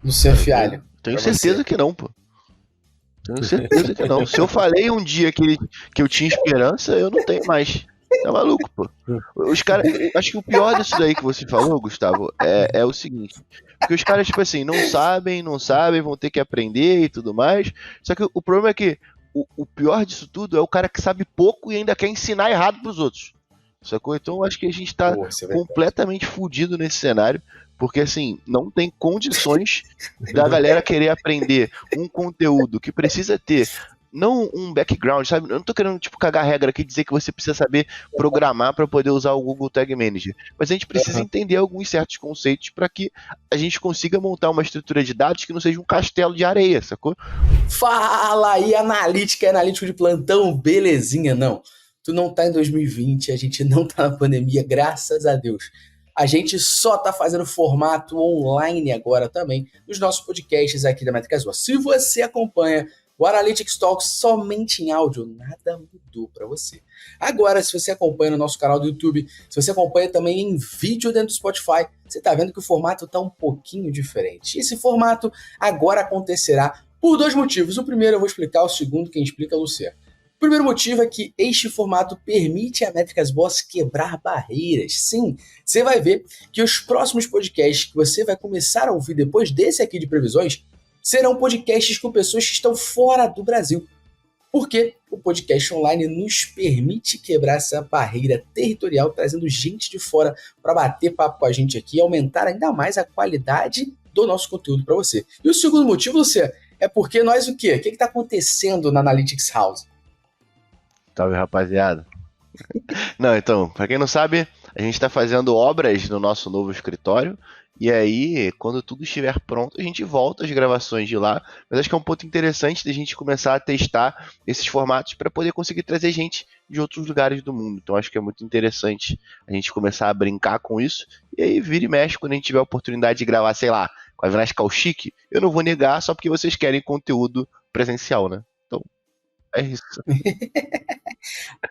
Luciano Fialho. Tenho certeza que não, pô. Tenho certeza que não. Se eu falei um dia que eu tinha esperança, eu não tenho mais. Tá maluco, pô. Os caras. Acho que o pior disso daí que você falou, Gustavo, é o seguinte. Porque os caras, tipo assim, não sabem, vão ter que aprender e tudo mais. Só que o problema é que o pior disso tudo é o cara que sabe pouco e ainda quer ensinar errado pros outros. Sacou? Então eu acho que a gente tá completamente fudido nesse cenário. Porque, assim, não tem condições da galera querer aprender um conteúdo que precisa ter, não um background, sabe? Eu não tô querendo, tipo, cagar regra aqui e dizer que você precisa saber programar para poder usar o Google Tag Manager. Mas a gente precisa entender alguns certos conceitos para que a gente consiga montar uma estrutura de dados que não seja um castelo de areia, sacou? Fala aí, analítico de plantão, belezinha? Não, tu não tá em 2020, a gente não tá na pandemia, graças a Deus. A gente só tá fazendo formato online agora também, nos nossos podcasts aqui da Métricas Boas. Se você acompanha o Analytics Talks somente em áudio, nada mudou para você. Agora, se você acompanha no nosso canal do YouTube, se você acompanha também em vídeo dentro do Spotify, você tá vendo que o formato tá um pouquinho diferente. Esse formato agora acontecerá por dois motivos. O primeiro eu vou explicar, o segundo quem explica é o Luciano. O primeiro motivo é que este formato permite a Métricas Boss quebrar barreiras. Sim, você vai ver que os próximos podcasts que você vai começar a ouvir depois desse aqui de previsões serão podcasts com pessoas que estão fora do Brasil. Porque o podcast online nos permite quebrar essa barreira territorial, trazendo gente de fora para bater papo com a gente aqui e aumentar ainda mais a qualidade do nosso conteúdo para você. E o segundo motivo, Luciano, é porque nós o quê? O que está acontecendo na Analytics House? Salve, rapaziada. Não, então, pra quem não sabe, a gente tá fazendo obras no nosso novo escritório. E aí, quando tudo estiver pronto, a gente volta às gravações de lá. Mas acho que é um ponto interessante da gente começar a testar esses formatos para poder conseguir trazer gente de outros lugares do mundo. Então acho que é muito interessante a gente começar a brincar com isso. E aí, vira e mexe, quando a gente tiver a oportunidade de gravar, sei lá, com a Vinashe Kaushik, eu não vou negar só porque vocês querem conteúdo presencial, né? Então, é isso.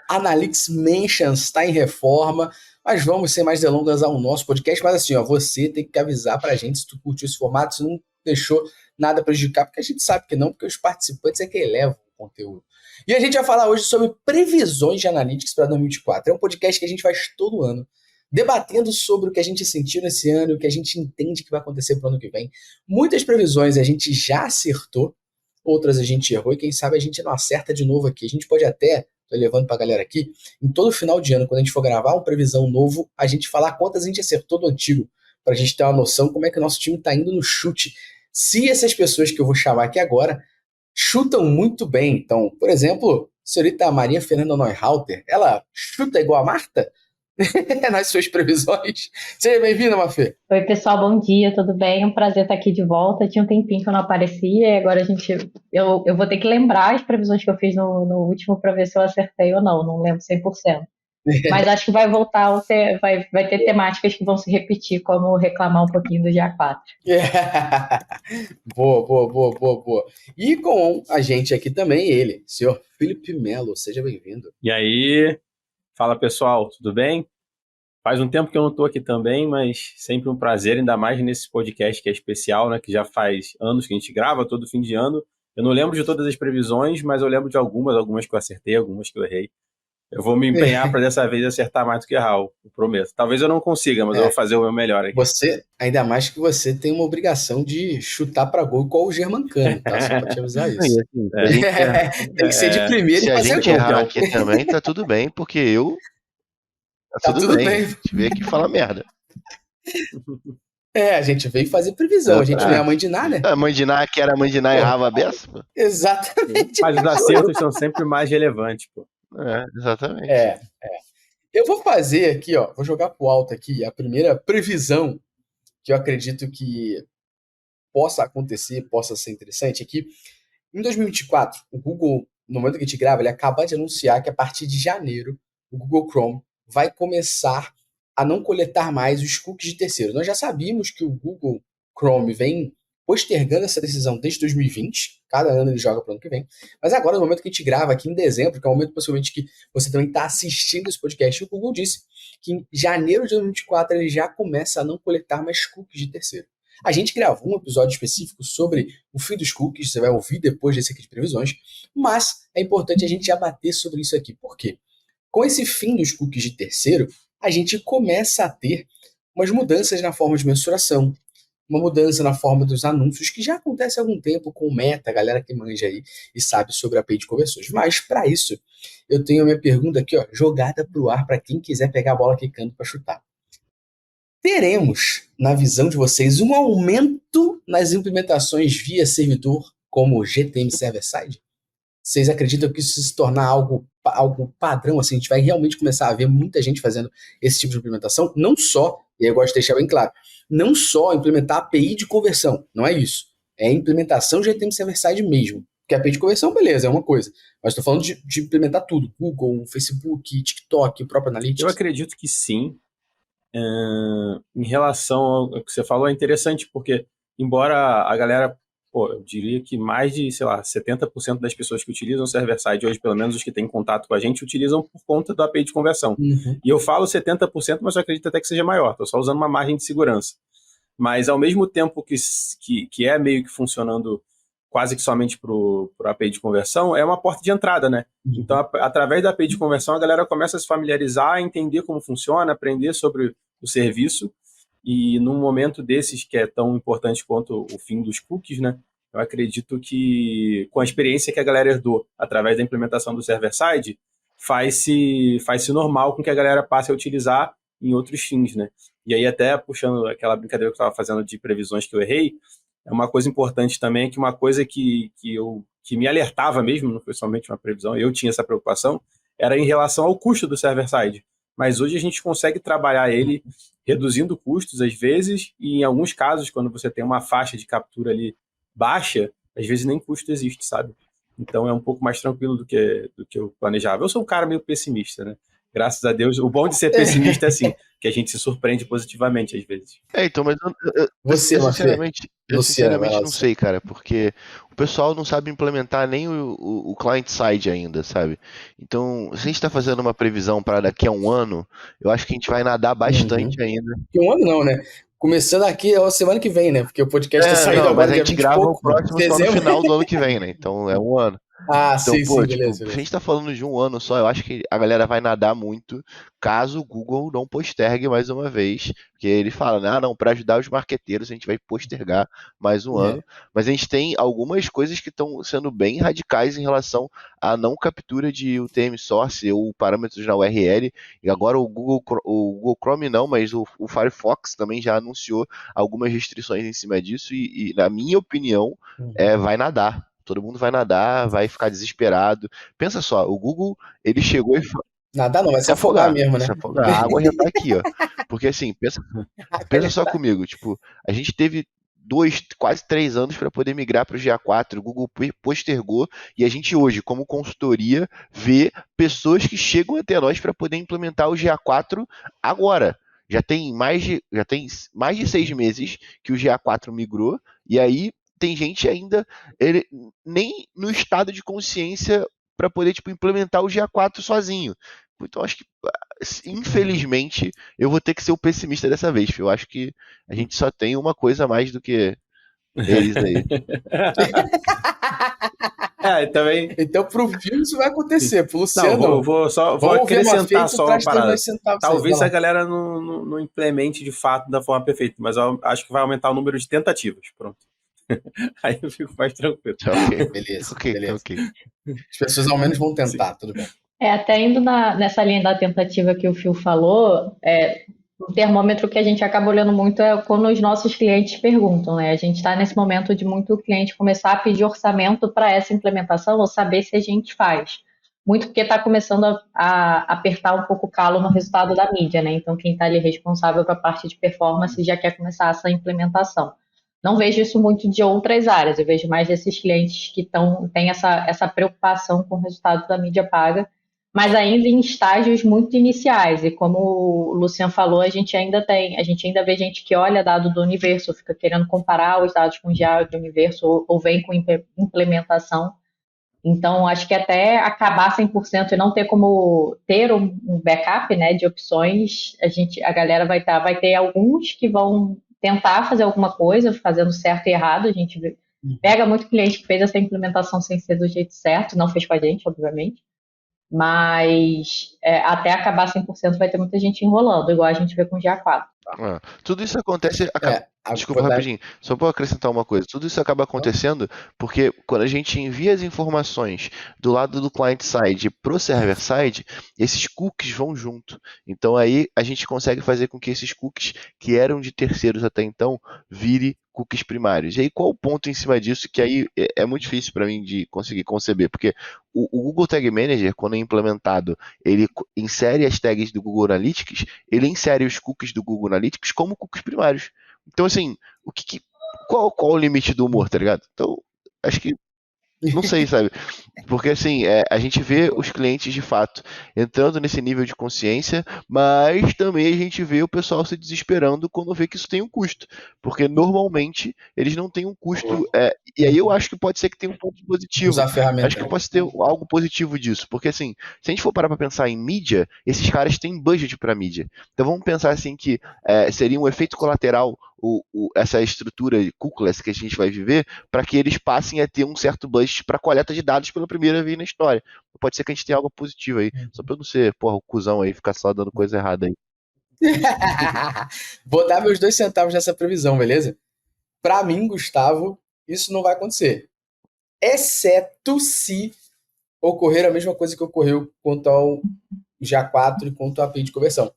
Analytics Mentions está em reforma, mas vamos sem mais delongas ao nosso podcast. Mas assim, ó, você tem que avisar pra gente se tu curtiu esse formato, se não deixou nada prejudicar, porque a gente sabe que não, porque os participantes é que elevam o conteúdo. E a gente vai falar hoje sobre previsões de Analytics para 2024. É um podcast que a gente faz todo ano, debatendo sobre o que a gente sentiu nesse ano, o que a gente entende que vai acontecer para o ano que vem. Muitas previsões a gente já acertou, outras a gente errou, e quem sabe a gente não acerta de novo aqui. A gente pode até, tô levando pra galera aqui, em todo final de ano, quando a gente for gravar uma previsão novo, a gente falar quantas a gente acertou do antigo, pra gente ter uma noção como é que o nosso time tá indo no chute. Se essas pessoas que eu vou chamar aqui agora chutam muito bem, então, por exemplo, a senhorita Maria Fernanda Neuhauter, ela chuta igual a Marta? Nas suas previsões. Seja bem-vinda, Mafê. Oi, pessoal, bom dia, tudo bem? É um prazer estar aqui de volta. Tinha um tempinho que eu não aparecia e agora eu vou ter que lembrar as previsões que eu fiz no último para ver se eu acertei ou não. Não lembro 100%. Mas acho que vai voltar, vai ter temáticas que vão se repetir, como reclamar um pouquinho do dia 4. Boa. E com a gente aqui também ele, senhor Felipe Melo, seja bem-vindo. E aí, fala pessoal, tudo bem? Faz um tempo que eu não estou aqui também, mas sempre um prazer, ainda mais nesse podcast que é especial, né? Que já faz anos que a gente grava, todo fim de ano. Eu não lembro de todas as previsões, mas eu lembro de algumas que eu acertei, algumas que eu errei. Eu vou me empenhar para dessa vez acertar mais do que errar, eu prometo. Talvez eu não consiga, mas eu vou fazer o meu melhor aqui. Você, ainda mais que você tem uma obrigação de chutar para gol igual o Germancano, tá? Só para te avisar isso. Tem que ser de primeira e fazer gol. Se a gente errar aqui também, tá tudo bem, porque eu... Tá tudo bem. A gente veio aqui falar merda. A gente veio fazer previsão. A gente não é a mãe de Ná, né? A mãe de Ná, que era a mãe de Ná, errava a beça, pô. Exatamente. Mas os acertos são sempre mais relevantes, pô. Exatamente. Eu vou fazer aqui, ó, vou jogar pro alto aqui a primeira previsão que eu acredito que possa acontecer, possa ser interessante aqui. Em 2024, o Google, no momento que a gente grava, ele acaba de anunciar que a partir de janeiro, o Google Chrome vai começar a não coletar mais os cookies de terceiro. Nós já sabíamos que o Google Chrome vem postergando essa decisão desde 2020, cada ano ele joga para o ano que vem, mas agora, no momento que a gente grava aqui em dezembro, que é o momento possivelmente que você também está assistindo esse podcast, o Google disse que em janeiro de 2024 ele já começa a não coletar mais cookies de terceiro. A gente gravou um episódio específico sobre o fim dos cookies, você vai ouvir depois desse aqui de previsões, mas é importante a gente já bater sobre isso aqui. Por quê? Com esse fim dos cookies de terceiro, a gente começa a ter umas mudanças na forma de mensuração, uma mudança na forma dos anúncios, que já acontece há algum tempo com o Meta, a galera que manja aí e sabe sobre a API de conversões. Mas, para isso, eu tenho a minha pergunta aqui, ó, jogada para o ar para quem quiser pegar a bola quicando para chutar. Teremos, na visão de vocês, um aumento nas implementações via servidor, como o GTM Server-Side? Vocês acreditam que isso se tornar algo padrão, assim, a gente vai realmente começar a ver muita gente fazendo esse tipo de implementação? Não só, e eu gosto de deixar bem claro, não só implementar API de conversão, não é isso. É implementação de GTM Server-Side mesmo. Porque a API de conversão, beleza, é uma coisa. Mas estou falando de implementar tudo. Google, Facebook, TikTok, o próprio Analytics. Eu acredito que sim. Em relação ao que você falou, é interessante, porque embora a galera, eu diria que mais de, 70% das pessoas que utilizam o server-side hoje, pelo menos os que têm contato com a gente, utilizam por conta do API de conversão. Uhum. E eu falo 70%, mas eu acredito até que seja maior, estou só usando uma margem de segurança. Mas ao mesmo tempo que é meio que funcionando quase que somente para o API de conversão, é uma porta de entrada, né? Uhum. Então, através da API de conversão, a galera começa a se familiarizar, entender como funciona, aprender sobre o serviço, e num momento desses que é tão importante quanto o fim dos cookies, né? Eu acredito que com a experiência que a galera herdou através da implementação do server-side, faz-se normal com que a galera passe a utilizar em outros fins, né? E aí até puxando aquela brincadeira que eu estava fazendo de previsões que eu errei, é uma coisa importante também, que uma coisa que me alertava mesmo, não foi somente uma previsão, eu tinha essa preocupação, era em relação ao custo do server-side. Mas hoje a gente consegue trabalhar ele reduzindo custos às vezes, e em alguns casos, quando você tem uma faixa de captura ali baixa, às vezes nem custo existe, sabe? Então é um pouco mais tranquilo do que eu planejava. Eu sou um cara meio pessimista, né? Graças a Deus. O bom de ser pessimista é assim, que a gente se surpreende positivamente às vezes. Então, mas Você, eu sinceramente não sei, cara, porque o pessoal não sabe implementar nem o client-side ainda, sabe? Então, se a gente tá fazendo uma previsão para daqui a um ano, eu acho que a gente vai nadar bastante ainda. Que um ano não, né? Começando aqui é a semana que vem, né? Porque o podcast tá saindo agora. Mas a gente grava o próximo só no final do ano que vem, né? Então é um ano. Ah, então, sim, beleza. Se a gente tá falando de um ano só, eu acho que a galera vai nadar muito caso o Google não postergue mais uma vez. Porque ele fala, né? Não, para ajudar os marqueteiros a gente vai postergar mais um ano. Mas a gente tem algumas coisas que estão sendo bem radicais em relação à não captura de UTM source ou parâmetros na URL. E agora o Google Chrome não, mas o Firefox também já anunciou algumas restrições em cima disso. E na minha opinião, vai nadar. Todo mundo vai nadar, vai ficar desesperado. Pensa só, o Google, ele chegou e falou... Nadar não, vai se afogar mesmo, né? Se afogar. A água já tá aqui, ó. Porque assim, pensa só comigo, tipo, a gente teve quase 3 anos para poder migrar para o GA4, o Google postergou, e a gente hoje, como consultoria, vê pessoas que chegam até nós para poder implementar o GA4 agora. Já tem mais de 6 meses que o GA4 migrou, e aí tem gente ainda nem no estado de consciência para poder implementar o GA4 sozinho. Então acho que, infelizmente, eu vou ter que ser o pessimista dessa vez. Eu acho que a gente só tem uma coisa a mais do que eles aí. Também. Então pro filme isso vai acontecer, pro Luciano. Não, vou acrescentar só uma parada. Talvez a galera não implemente de fato da forma perfeita, mas eu acho que vai aumentar o número de tentativas. Pronto. Aí eu fico mais tranquilo. Ok, beleza. As pessoas ao menos vão tentar, tudo bem. Até indo nessa linha da tentativa que o Phil falou, o termômetro que a gente acaba olhando muito é quando os nossos clientes perguntam, né? A gente está nesse momento de muito cliente começar a pedir orçamento para essa implementação ou saber se a gente faz. Muito porque está começando a apertar um pouco o calo no resultado da mídia, né? Então quem está ali responsável para a parte de performance já quer começar essa implementação. Não vejo isso muito de outras áreas, eu vejo mais desses clientes que têm essa preocupação com o resultado da mídia paga, mas ainda em estágios muito iniciais. E como o Luciano falou, a gente ainda vê gente que olha dado do universo, fica querendo comparar os dados com o GA do universo ou vem com implementação. Então, acho que até acabar 100% e não ter como ter um backup, né, de opções, a galera vai ter alguns que vão tentar fazer alguma coisa, fazendo certo e errado. A gente pega muito cliente que fez essa implementação sem ser do jeito certo, não fez com a gente, obviamente. Mas até acabar 100% vai ter muita gente enrolando, igual a gente vê com o GA4. Tudo isso acontece. Desculpa vou dar- rapidinho, só para acrescentar uma coisa. Tudo isso acaba acontecendo porque quando a gente envia as informações do lado do client side pro server side, esses cookies vão junto. Então aí a gente consegue fazer com que esses cookies que eram de terceiros até então vire cookies primários. E aí qual o ponto em cima disso que aí é muito difícil para mim de conseguir conceber, porque o Google Tag Manager, quando é implementado, ele insere as tags do Google Analytics, ele insere os cookies do Google Analytics como cookies primários. Então, assim, qual o limite do humor, tá ligado? Então, acho que não sei, sabe? Porque assim, a gente vê os clientes de fato entrando nesse nível de consciência, mas também a gente vê o pessoal se desesperando quando vê que isso tem um custo. Porque normalmente eles não têm um custo. E aí eu acho que pode ser que tenha um ponto positivo. Usar a ferramenta. Acho que pode ter algo positivo disso. Porque assim, se a gente for parar pra pensar em mídia, esses caras têm budget pra mídia. Então vamos pensar assim que seria um efeito colateral essa estrutura cookieless que a gente vai viver, para que eles passem a ter um certo budget para coleta de dados pela primeira vez na história. Pode ser que a gente tenha algo positivo aí, só para eu não ser, o cuzão aí, ficar só dando coisa errada aí. Vou dar meus 2 centavos nessa previsão, beleza? Para mim, Gustavo, isso não vai acontecer. Exceto se ocorrer a mesma coisa que ocorreu quanto ao GA4 e quanto à API de conversão,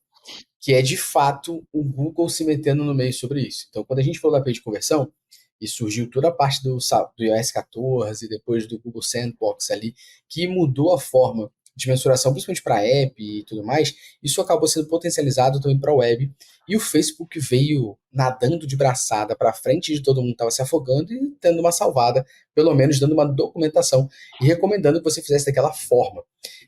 que é de fato o Google se metendo no meio sobre isso. Então, quando a gente falou da API de conversão, e surgiu toda a parte do iOS 14, depois do Google Sandbox ali, que mudou a forma de mensuração, principalmente para app e tudo mais, isso acabou sendo potencializado também para a web, e o Facebook veio nadando de braçada para frente de todo mundo que estava se afogando e dando uma salvada, pelo menos dando uma documentação e recomendando que você fizesse daquela forma.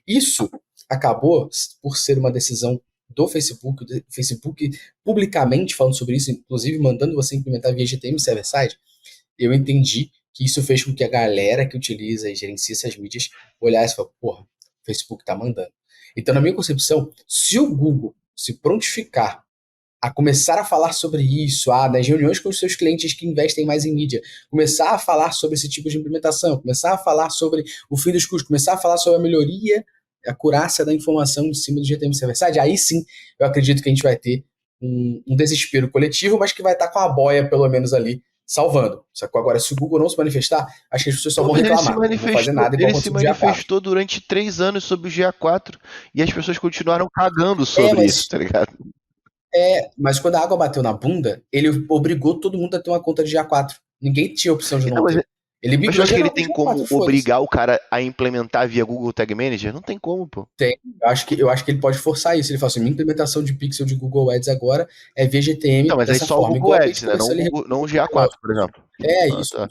Isso acabou por ser uma decisão do Facebook, publicamente falando sobre isso, inclusive mandando você implementar via GTM server-side. Eu entendi que isso fez com que a galera que utiliza e gerencia essas mídias olhasse e falasse, porra, o Facebook tá mandando. Então, na minha concepção, se o Google se prontificar a começar a falar sobre isso, nas reuniões com os seus clientes que investem mais em mídia, começar a falar sobre esse tipo de implementação, começar a falar sobre o fim dos custos, começar a falar sobre a melhoria, a acurácia da informação em cima do GTM server-side, aí sim eu acredito que a gente vai ter um desespero coletivo, mas que vai estar com a boia, pelo menos, ali, salvando. Só que agora, se o Google não se manifestar, acho que as pessoas só vão reclamar. Não vão fazer nada igual ele se manifestou durante 3 anos sobre o GA4 e as pessoas continuaram cagando sobre isso, tá ligado? Mas quando a água bateu na bunda, ele obrigou todo mundo a ter uma conta de GA4. Ninguém tinha opção de não ter. Mas eu acho que ele tem como obrigar o cara a implementar via Google Tag Manager? Não tem como, pô. Tem. Eu acho que ele pode forçar isso. Ele fala assim, minha implementação de pixel de Google Ads agora é via GTM. Não, mas aí só o Google Ads, né? Não o GA4, por exemplo. Isso. Tá.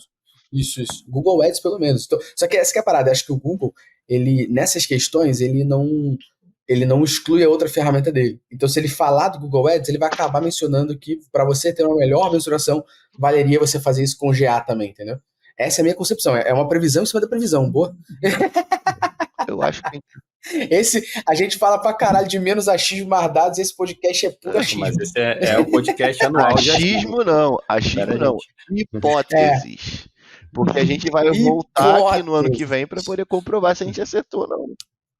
Isso. Google Ads, pelo menos. Então, só que essa que é a parada. Eu acho que o Google, nessas questões, ele não exclui a outra ferramenta dele. Então, se ele falar do Google Ads, ele vai acabar mencionando que para você ter uma melhor mensuração, valeria você fazer isso com GA também, entendeu? Essa é a minha concepção. É uma previsão em cima da previsão, boa? Eu acho que... A gente fala pra caralho de menos achismo, mais dados, esse podcast é puro achismo. Mas esse é o podcast anual. Achismo não. Hipóteses. Porque a gente vai voltar aqui no ano que vem para poder comprovar se a gente acertou ou não.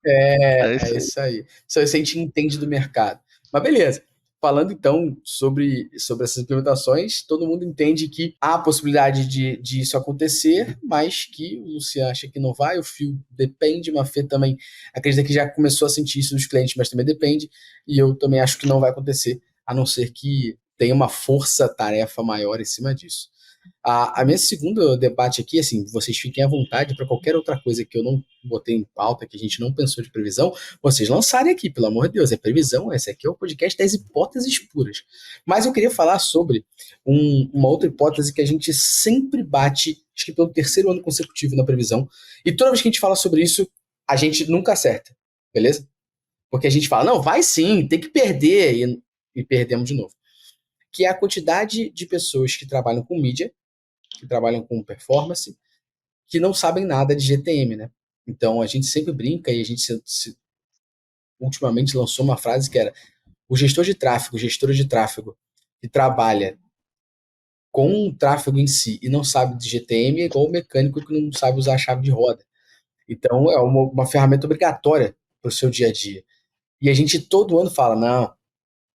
É isso aí. Só isso a gente entende do mercado. Mas beleza. Falando então sobre essas implementações, todo mundo entende que há a possibilidade de isso acontecer, mas que o Luciano acha que não vai, o Phil depende, mas a Fê também acredita que já começou a sentir isso dos clientes, mas também depende, e eu também acho que não vai acontecer, a não ser que tenha uma força-tarefa maior em cima disso. A minha segundo debate aqui, assim, vocês fiquem à vontade para qualquer outra coisa que eu não botei em pauta, que a gente não pensou de previsão, vocês lançarem aqui, pelo amor de Deus, é previsão, esse aqui é o podcast das hipóteses puras. Mas eu queria falar sobre uma outra hipótese que a gente sempre bate, acho que pelo 3º ano consecutivo na previsão, e toda vez que a gente fala sobre isso, a gente nunca acerta, beleza? Porque a gente fala, não, vai sim, tem que perder, e perdemos de novo. Que é a quantidade de pessoas que trabalham com mídia, que trabalham com performance, que não sabem nada de GTM, né? Então a gente sempre brinca e a gente ultimamente lançou uma frase que era o gestor de tráfego que trabalha com o tráfego em si e não sabe de GTM é igual o mecânico que não sabe usar a chave de roda. Então, é uma ferramenta obrigatória para o seu dia a dia. E a gente todo ano fala, não,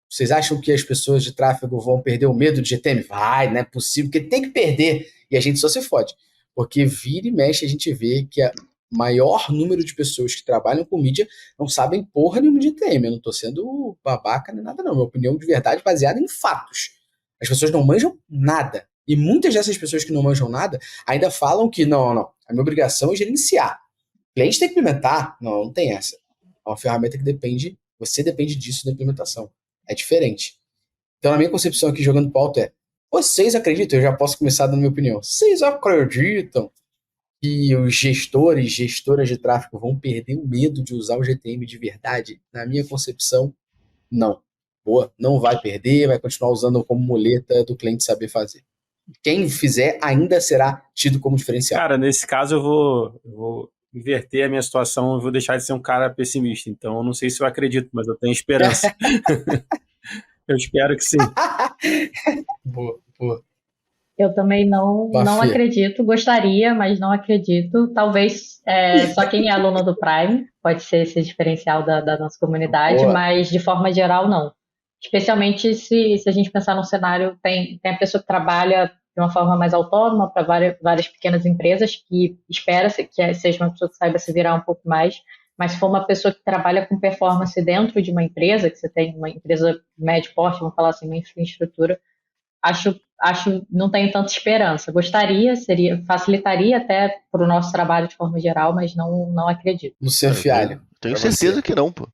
vocês acham que as pessoas de tráfego vão perder o medo de GTM? Vai, não é possível, porque tem que perder. E a gente só se fode. Porque vira e mexe a gente vê que o maior número de pessoas que trabalham com mídia não sabem porra nenhuma de GTM. Eu não estou sendo babaca nem nada, não. Minha opinião de verdade baseada em fatos. As pessoas não manjam nada. E muitas dessas pessoas que não manjam nada ainda falam que, não, a minha obrigação é gerenciar. O cliente tem que implementar. Não tem essa. É uma ferramenta que depende, você depende disso da implementação. É diferente. Então, na minha concepção aqui, jogando pauta, vocês acreditam, eu já posso começar dando minha opinião, vocês acreditam que os gestores, gestoras de tráfego vão perder o medo de usar o GTM de verdade? Na minha concepção, não. Boa, não vai perder, vai continuar usando como muleta do cliente saber fazer. Quem fizer ainda será tido como diferencial. Cara, nesse caso eu vou inverter a minha situação, eu vou deixar de ser um cara pessimista. Então, eu não sei se eu acredito, mas eu tenho esperança. Eu espero que sim. Boa. Eu também não acredito, gostaria, mas não acredito. Talvez só quem é aluno do Prime pode ser esse diferencial da nossa comunidade, Boa. mas de forma geral não. Especialmente se a gente pensar num cenário, tem a pessoa que trabalha de uma forma mais autônoma para várias pequenas empresas, que espera-se que seja uma pessoa que saiba se virar um pouco mais, mas se for uma pessoa que trabalha com performance dentro de uma empresa, que você tem uma empresa de médio porte, vamos falar assim, uma infraestrutura, acho não tenho tanta esperança. Gostaria, facilitaria até para o nosso trabalho de forma geral, mas não acredito. Luciano Fialho. Tenho certeza que não, pô.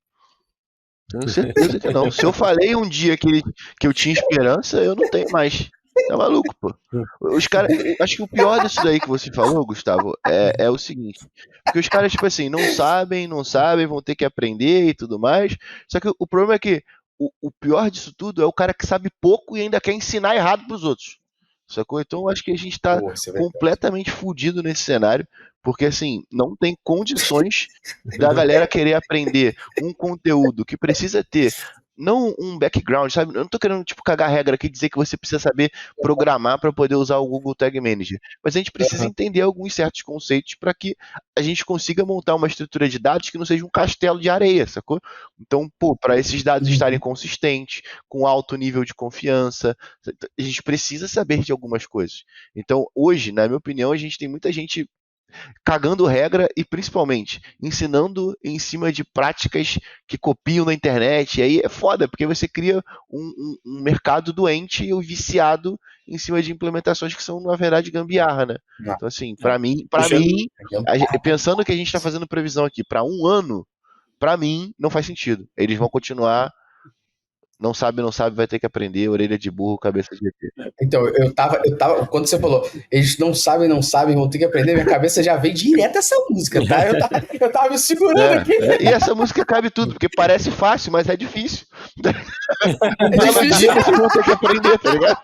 Tenho certeza que não. Se eu falei um dia que eu tinha esperança, eu não tenho mais. Tá maluco, pô. Os caras. Acho que o pior disso daí que você falou, Gustavo, é o seguinte. Porque os caras, tipo assim, não sabem, vão ter que aprender e tudo mais. Só que o problema é que o pior disso tudo é o cara que sabe pouco e ainda quer ensinar errado pros outros. Sacou? Então eu acho que a gente tá completamente fudido nesse cenário. Porque, assim, não tem condições da galera querer aprender um conteúdo que precisa ter, não um background, sabe? Eu não tô querendo, tipo, cagar regra aqui e dizer que você precisa saber programar para poder usar o Google Tag Manager. Mas a gente precisa entender alguns certos conceitos para que a gente consiga montar uma estrutura de dados que não seja um castelo de areia, sacou? Então, pô, para esses dados estarem consistentes, com alto nível de confiança, a gente precisa saber de algumas coisas. Então, hoje, na minha opinião, a gente tem muita gente cagando regra e principalmente ensinando em cima de práticas que copiam na internet. E aí é foda, porque você cria um mercado doente e viciado em cima de implementações que são, na verdade, gambiarra, né? Então, assim, para mim, pensando que a gente está fazendo previsão aqui para um ano, para mim, não faz sentido. Eles vão continuar. Não sabe, vai ter que aprender, orelha de burro, cabeça de ET. Então, eu tava, quando você falou, eles não sabem, vão ter que aprender, minha cabeça já veio direto essa música, tá? Eu tava me segurando aqui. E essa música cabe tudo, porque parece fácil, mas é difícil. É difícil. Vocês vão ter que aprender, tá ligado?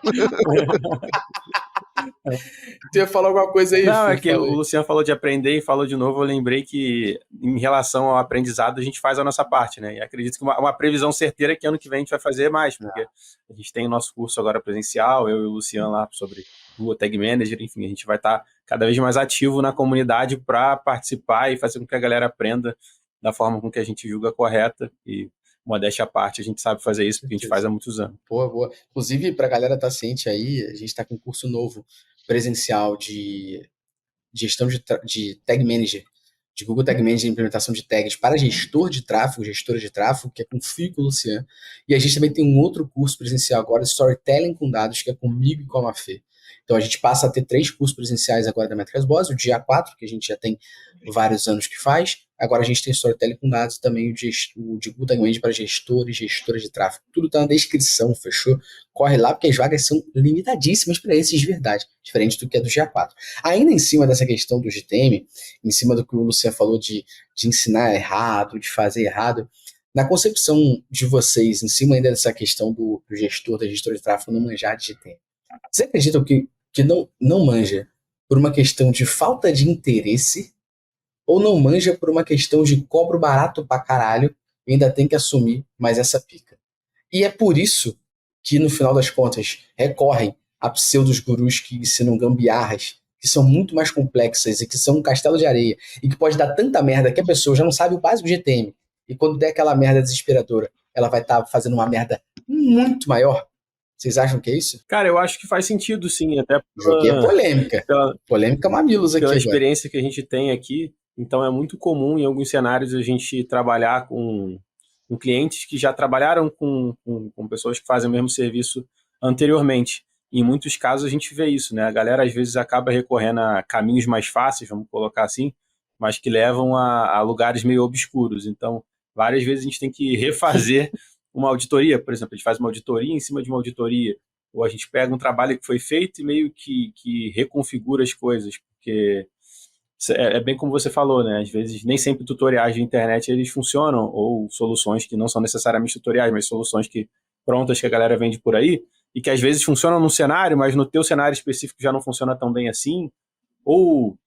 Tu ia falar alguma coisa aí? Não, é que o Luciano falou de aprender e falou de novo, eu lembrei que em relação ao aprendizado a gente faz a nossa parte, né? E acredito que uma previsão certeira é que ano que vem a gente vai fazer mais, porque a gente tem o nosso curso agora presencial, eu e o Luciano lá sobre Google Tag Manager, enfim, a gente vai estar cada vez mais ativo na comunidade para participar e fazer com que a galera aprenda da forma com que a gente julga correta e modéstia à parte, a gente sabe fazer isso porque a gente faz há muitos anos. Boa. Inclusive, para a galera estar ciente aí, a gente está com um curso novo presencial de gestão de Tag Manager, de Google Tag Manager, implementação de tags para gestora de tráfego, que é com o Fio e com o Luciano. E a gente também tem um outro curso presencial agora, Storytelling com Dados, que é comigo e com a Mafê. Então a gente passa a ter 3 cursos presenciais agora da Métricas Boss, o dia 4, que a gente já tem vários anos que faz. Agora a gente tem Storytelling com Dados, também o de Google Tag Manager para gestores e gestoras de tráfego. Tudo tá na descrição, fechou? Corre lá, porque as vagas são limitadíssimas para esses de verdade, diferente do que é do GA4. Ainda em cima dessa questão do GTM, em cima do que o Luciano falou de ensinar errado, de fazer errado, na concepção de vocês, em cima ainda dessa questão do gestor, da gestora de tráfego não manjar de GTM, vocês acreditam que não manja por uma questão de falta de interesse ou não manja por uma questão de cobro barato pra caralho e ainda tem que assumir mais essa pica? E é por isso que, no final das contas, recorrem a pseudos gurus que ensinam gambiarras, que são muito mais complexas e que são um castelo de areia, e que pode dar tanta merda que a pessoa já não sabe o básico de GTM. E quando der aquela merda desesperadora, ela vai estar fazendo uma merda muito maior. Vocês acham que é isso? Cara, eu acho que faz sentido, sim, até Joguei a polêmica. Polêmica mamilos aqui pela agora. experiência que a gente tem aqui. Então é muito comum em alguns cenários a gente trabalhar com clientes que já trabalharam com pessoas que fazem o mesmo serviço anteriormente. E em muitos casos a gente vê isso, né? A galera às vezes acaba recorrendo a caminhos mais fáceis, vamos colocar assim, mas que levam a lugares meio obscuros. Então, várias vezes a gente tem que refazer uma auditoria, por exemplo, a gente faz uma auditoria em cima de uma auditoria, ou a gente pega um trabalho que foi feito e meio que reconfigura as coisas, porque é bem como você falou, né? Às vezes nem sempre tutoriais de internet eles funcionam, ou soluções que não são necessariamente tutoriais, mas soluções que prontas que a galera vende por aí, e que às vezes funcionam num cenário, mas no teu cenário específico já não funciona tão bem assim, ou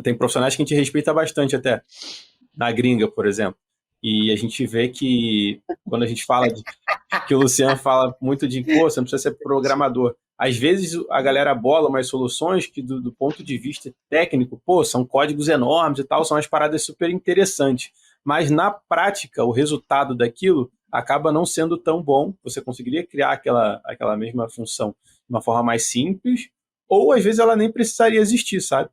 tem profissionais que a gente respeita bastante até, na gringa, por exemplo. E a gente vê que quando a gente fala que o Luciano fala muito de, pô, você não precisa ser programador. Às vezes a galera bola umas soluções que do ponto de vista técnico, pô, são códigos enormes e tal, são umas paradas super interessantes. Mas na prática, o resultado daquilo acaba não sendo tão bom. Você conseguiria criar aquela mesma função de uma forma mais simples, ou às vezes ela nem precisaria existir, sabe?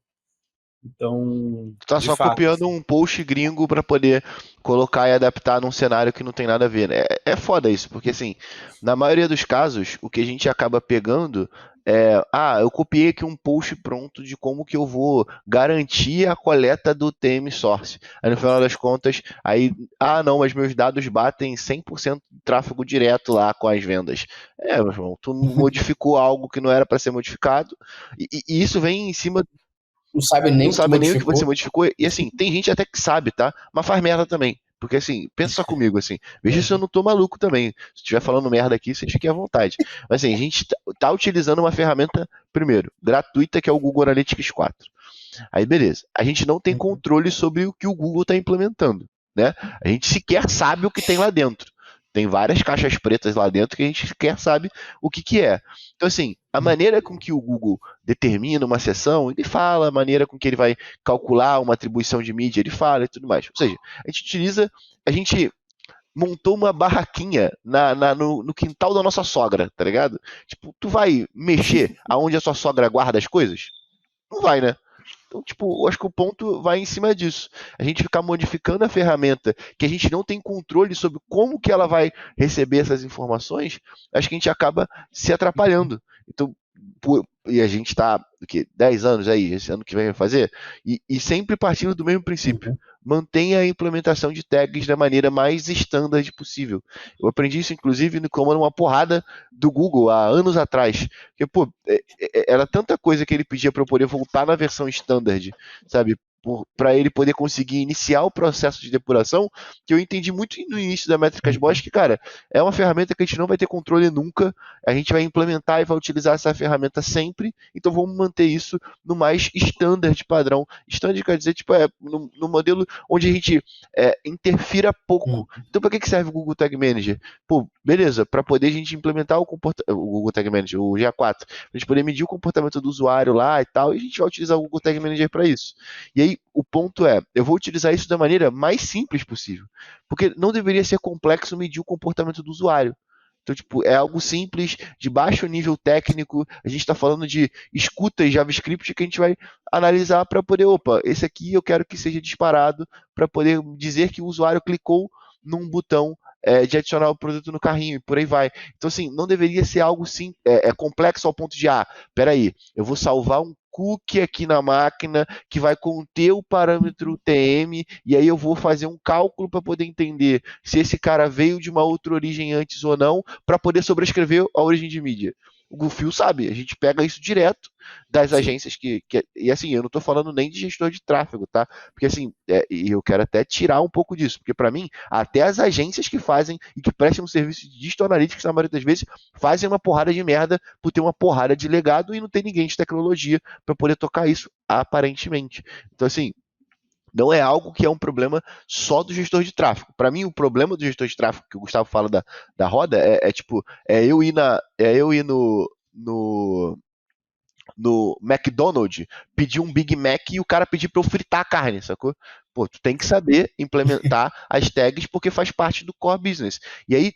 Então, Tu tá de só fato, copiando um post gringo pra poder colocar e adaptar num cenário que não tem nada a ver, né? É foda isso, porque assim, na maioria dos casos, o que a gente acaba pegando eu copiei aqui um post pronto de como que eu vou garantir a coleta do TM Source. Aí no final das contas, não, mas meus dados batem 100% de tráfego direto lá com as vendas. Meu irmão, tu modificou algo que não era para ser modificado, e isso vem em cima. Não sabe nem O que você modificou. E assim, tem gente até que sabe, tá? Mas faz merda também. Porque assim, pensa só comigo, assim, veja se eu não tô maluco também. Se estiver falando merda aqui, vocês fiquem à vontade. Mas assim, a gente tá utilizando uma ferramenta, primeiro, gratuita, que é o Google Analytics 4. Aí beleza. A gente não tem controle sobre o que o Google está implementando, né? A gente sequer sabe o que tem lá dentro. Tem várias caixas pretas lá dentro que a gente sequer sabe o que é. Então, assim, a maneira com que o Google determina uma sessão, ele fala, a maneira com que ele vai calcular uma atribuição de mídia, ele fala e tudo mais. Ou seja, a gente montou uma barraquinha no quintal da nossa sogra, tá ligado? Tipo, tu vai mexer aonde a sua sogra guarda as coisas? Não vai, né? Então, tipo, eu acho que o ponto vai em cima disso. A gente ficar modificando a ferramenta que a gente não tem controle sobre como que ela vai receber essas informações, acho que a gente acaba se atrapalhando. Então, e a gente está 10 anos aí, esse ano que vem vai fazer, e sempre partindo do mesmo princípio. Mantenha a implementação de tags da maneira mais standard possível. Eu aprendi isso, inclusive, no comando uma porrada do Google há anos atrás. Porque, pô, era tanta coisa que ele pedia para eu poder voltar na versão standard, sabe? Para ele poder conseguir iniciar o processo de depuração, que eu entendi muito no início da Métricas Boss, que, cara, é uma ferramenta que a gente não vai ter controle nunca, a gente vai implementar e vai utilizar essa ferramenta sempre, então vamos manter isso no mais standard padrão. Standard quer dizer, tipo, no modelo onde a gente interfira pouco. Então, para que serve o Google Tag Manager? Pô, beleza, para poder a gente implementar o Google Tag Manager, o GA4, para a gente poder medir o comportamento do usuário lá e tal, e a gente vai utilizar o Google Tag Manager para isso. E aí, o ponto eu vou utilizar isso da maneira mais simples possível, porque não deveria ser complexo medir o comportamento do usuário. Então, tipo, é algo simples, de baixo nível técnico, a gente está falando de escutas JavaScript que a gente vai analisar para poder, esse aqui eu quero que seja disparado para poder dizer que o usuário clicou num botão de adicionar o produto no carrinho e por aí vai. Então, assim, não deveria ser algo complexo ao ponto de, peraí, eu vou salvar um cookie aqui na máquina que vai conter o parâmetro TM e aí eu vou fazer um cálculo para poder entender se esse cara veio de uma outra origem antes ou não, para poder sobrescrever a origem de mídia. O Gufio sabe, a gente pega isso direto das agências e assim, eu não estou falando nem de gestor de tráfego, tá? Porque assim, e eu quero até tirar um pouco disso, porque para mim, até as agências que fazem e que prestam um serviço de Digital Analytics, na maioria das vezes, fazem uma porrada de merda por ter uma porrada de legado e não tem ninguém de tecnologia para poder tocar isso, aparentemente. Então assim, não é algo que é um problema só do gestor de tráfego. Para mim, o problema do gestor de tráfego, que o Gustavo fala da roda, eu ir no McDonald's, pedir um Big Mac e o cara pedir pra eu fritar a carne, sacou? Pô, tu tem que saber implementar as tags porque faz parte do core business. E aí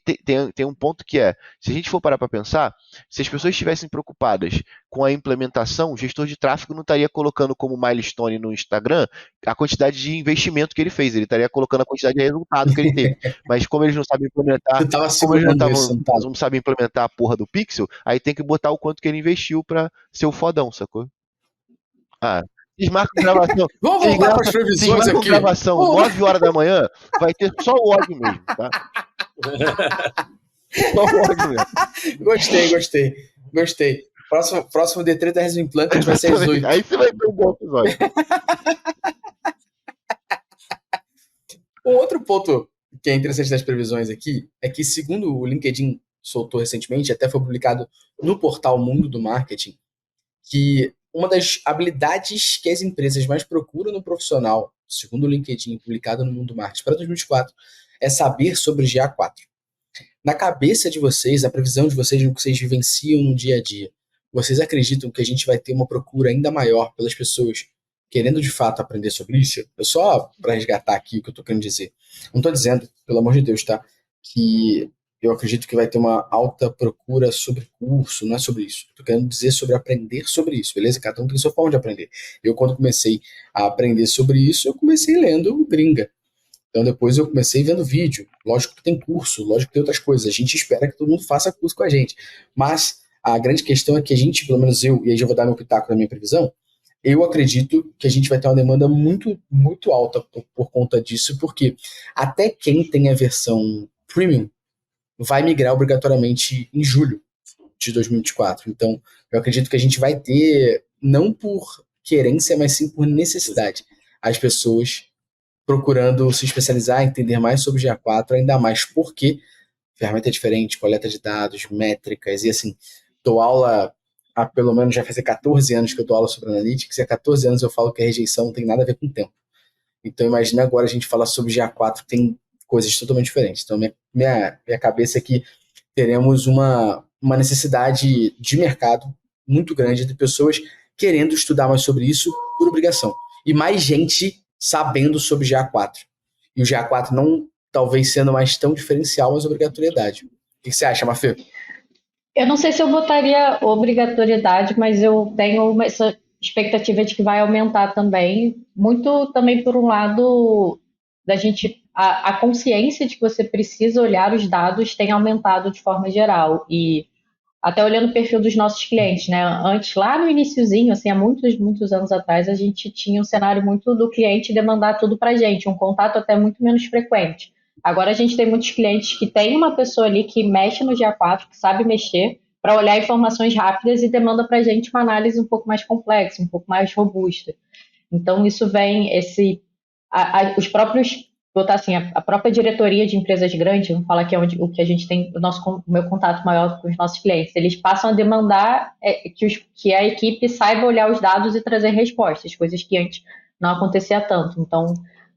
tem um ponto que é, se a gente for parar pra pensar, se as pessoas estivessem preocupadas com a implementação, o gestor de tráfego não estaria colocando como milestone no Instagram a quantidade de investimento que ele fez, ele estaria colocando a quantidade de resultado que ele teve. Mas como eles não sabem implementar, Tu tava como eles segurando isso, não tava? não sabem implementar a porra do pixel, aí tem que botar o quanto que ele investiu pra ser o fodão, sacou? Ah, vocês marcam gravação. Vamos Vocês voltar para as vocês previsões marcam aqui. gravação 9 horas da manhã, vai ter só o ódio mesmo, tá? Só o ódio mesmo. Gostei. Próximo D3 da Resumo Implanted vai ser às 8. Aí você vai ter um bom episódio. Um outro ponto que é interessante das previsões aqui é que, segundo o LinkedIn soltou recentemente, até foi publicado no portal Mundo do Marketing, que uma das habilidades que as empresas mais procuram no profissional, segundo o LinkedIn, publicado no Mundo do Marketing para 2024, é saber sobre GA4. Na cabeça de vocês, a previsão de vocês, no que vocês vivenciam no dia a dia, vocês acreditam que a gente vai ter uma procura ainda maior pelas pessoas querendo de fato aprender sobre isso? Eu só para resgatar aqui o que eu estou querendo dizer. Não estou dizendo, pelo amor de Deus, tá? Que eu acredito que vai ter uma alta procura sobre curso, não é sobre isso. Estou querendo dizer sobre aprender sobre isso, beleza? Cada um tem sua forma de aprender. Eu, quando comecei a aprender sobre isso, eu comecei lendo gringa. Então, depois eu comecei vendo vídeo. Lógico que tem curso, lógico que tem outras coisas. A gente espera que todo mundo faça curso com a gente. Mas a grande questão é que a gente, pelo menos eu, e aí já vou dar meu pitaco na minha previsão, eu acredito que a gente vai ter uma demanda muito, muito alta por conta disso, porque até quem tem a versão premium vai migrar obrigatoriamente em julho de 2024. Então, eu acredito que a gente vai ter, não por querência, mas sim por necessidade, as pessoas procurando se especializar, entender mais sobre GA4, ainda mais porque a ferramenta é diferente, coleta de dados, métricas, e assim, dou aula há pelo menos já faz 14 anos que eu dou aula sobre Analytics, e há 14 anos eu falo que a rejeição não tem nada a ver com o tempo. Então, imagina agora a gente falar sobre GA4, que tem coisas totalmente diferentes. Então, minha cabeça é que teremos uma necessidade de mercado muito grande de pessoas querendo estudar mais sobre isso por obrigação. E mais gente sabendo sobre GA4. E o GA4 não talvez sendo mais tão diferencial, mas obrigatoriedade. O que você acha, Mafê? Eu não sei se eu botaria obrigatoriedade, mas eu tenho essa expectativa de que vai aumentar também, muito também por um lado da gente, a consciência de que você precisa olhar os dados tem aumentado de forma geral, e até olhando o perfil dos nossos clientes, né? Antes, lá no iniciozinho, assim, há muitos anos atrás, a gente tinha um cenário muito do cliente demandar tudo pra gente, um contato até muito menos frequente. Agora a gente tem muitos clientes que tem uma pessoa ali que mexe no GA4, que sabe mexer, para olhar informações rápidas e demanda para a gente uma análise um pouco mais complexa, um pouco mais robusta. Então, isso vem, os próprios, botar assim, a própria diretoria de empresas grandes, vamos falar que é o que a gente tem, o meu contato maior com os nossos clientes, eles passam a demandar que a equipe saiba olhar os dados e trazer respostas, coisas que antes não acontecia tanto. Então,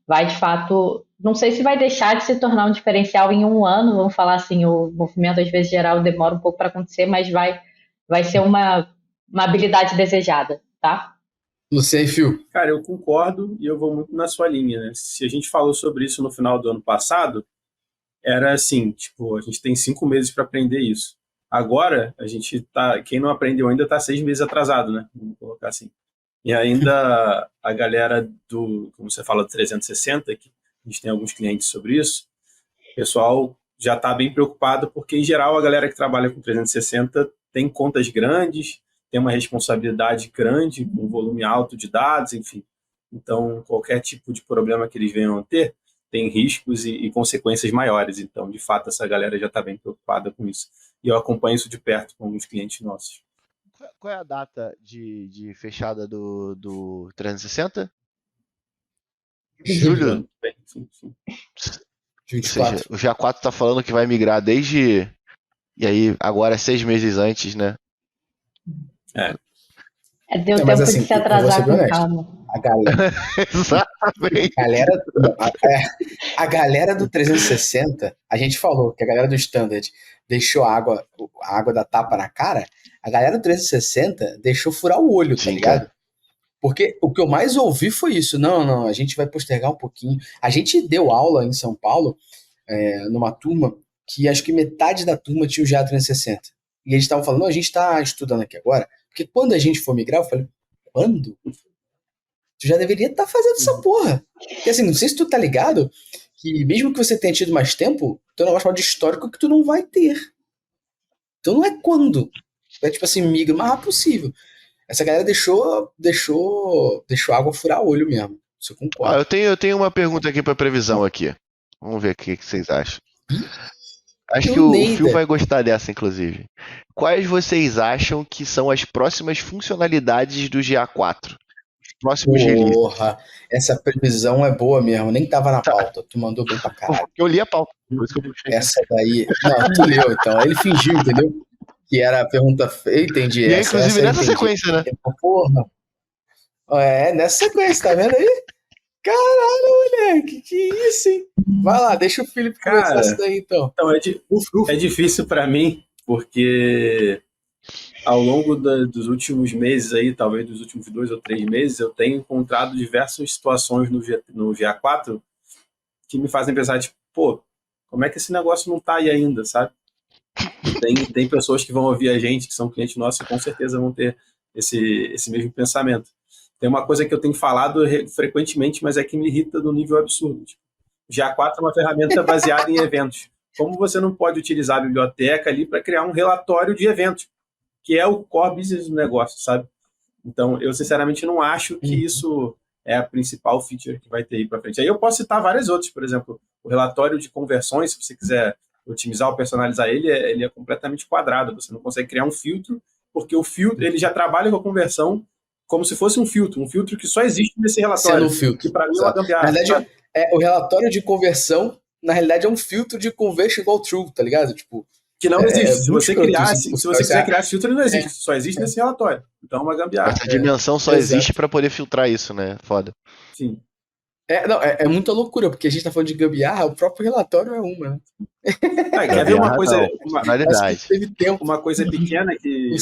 vai de fato, não sei se vai deixar de se tornar um diferencial em um ano, vamos falar assim, o movimento às vezes geral demora um pouco para acontecer, mas vai ser uma habilidade desejada, tá? Luciano e Fio. Cara, eu concordo e eu vou muito na sua linha, né? Se a gente falou sobre isso no final do ano passado, era assim, tipo, a gente tem 5 meses para aprender isso. Agora, a gente tá, quem não aprendeu ainda tá 6 meses atrasado, né? Vamos colocar assim. E ainda a galera do, como você fala, do 360, que a gente tem alguns clientes sobre isso, o pessoal já está bem preocupado, porque em geral a galera que trabalha com 360 tem contas grandes, tem uma responsabilidade grande, com volume alto de dados, enfim. Então, qualquer tipo de problema que eles venham a ter, tem riscos e consequências maiores. Então, de fato, essa galera já está bem preocupada com isso. E eu acompanho isso de perto com alguns clientes nossos. Qual é a data de fechada do 360? Julho. Sim. 24. Ou seja, o GA4 está falando que vai migrar desde... E aí, agora 6 meses antes, né? Deu tempo mas, assim, de se atrasar com calma. A galera, Exatamente. a galera do 360, a gente falou que a galera do Standard deixou a água da tapa na cara, a galera do 360 deixou furar o olho, tá Sim, ligado? cara. Porque o que eu mais ouvi foi isso. Não, a gente vai postergar um pouquinho. A gente deu aula em São Paulo, numa turma, que acho que metade da turma tinha o GA 360. E eles estavam falando, não, a gente está estudando aqui agora, porque quando a gente for migrar, eu falei, quando? Tu já deveria estar fazendo essa porra. Porque assim, não sei se tu tá ligado, que mesmo que você tenha tido mais tempo, tu é um negócio de histórico que tu não vai ter. Então não é quando. É tipo assim, migra o mais rápido possível. Essa galera deixou a água furar o olho mesmo. Isso eu Ah, concordo. eu tenho uma pergunta aqui pra previsão aqui. Vamos ver o que vocês acham. Acho que Eu o nem Phil ideia. vai gostar dessa, inclusive. Quais vocês acham que são as próximas funcionalidades do GA4? Os próximos releases. Porra, essa previsão é boa mesmo. Nem tava na pauta. Tu mandou bem pra caralho. Eu li a pauta, por isso que eu puxei. Essa daí. Não, tu leu então. Ele fingiu, entendeu? Que era a pergunta. Eu entendi E é, essa. inclusive Essa eu nessa entendi. sequência, né? Porra. Nessa sequência, tá vendo aí? Caralho, moleque, que isso, hein? Vai lá, deixa o Felipe começar Cara, isso daí então. Então, é difícil para mim, porque ao longo dos últimos meses aí, talvez dos últimos 2 ou 3 meses, eu tenho encontrado diversas situações no GA4 que me fazem pensar, tipo, pô, como é que esse negócio não tá aí ainda, sabe? Tem pessoas que vão ouvir a gente, que são clientes nossos, e com certeza vão ter esse mesmo pensamento. Tem uma coisa que eu tenho falado frequentemente, mas é que me irrita no nível absurdo. Tipo, GA4 é uma ferramenta baseada em eventos. Como você não pode utilizar a biblioteca ali para criar um relatório de eventos, que é o core business do negócio, sabe? Então, eu sinceramente não acho que isso é a principal feature que vai ter aí para frente. Aí eu posso citar várias outras, por exemplo, o relatório de conversões, se você quiser otimizar ou personalizar ele é completamente quadrado. Você não consegue criar um filtro, porque o filtro ele já trabalha com a conversão como se fosse um filtro que só existe nesse relatório. Sendo um filtro. Que para mim é uma gambiarra. Na verdade, o relatório de conversão, na realidade, é um filtro de conversion igual true, tá ligado? Tipo, que não existe. Se você criasse, se você quiser criar esse filtro, ele não existe. Só existe nesse relatório. Então é uma gambiarra. Essa dimensão só existe para poder filtrar isso, né? Foda. Sim. É muita loucura, porque a gente tá falando de gambiarra, o próprio relatório é uma, né? Quer ver uma coisa? Uma coisa pequena que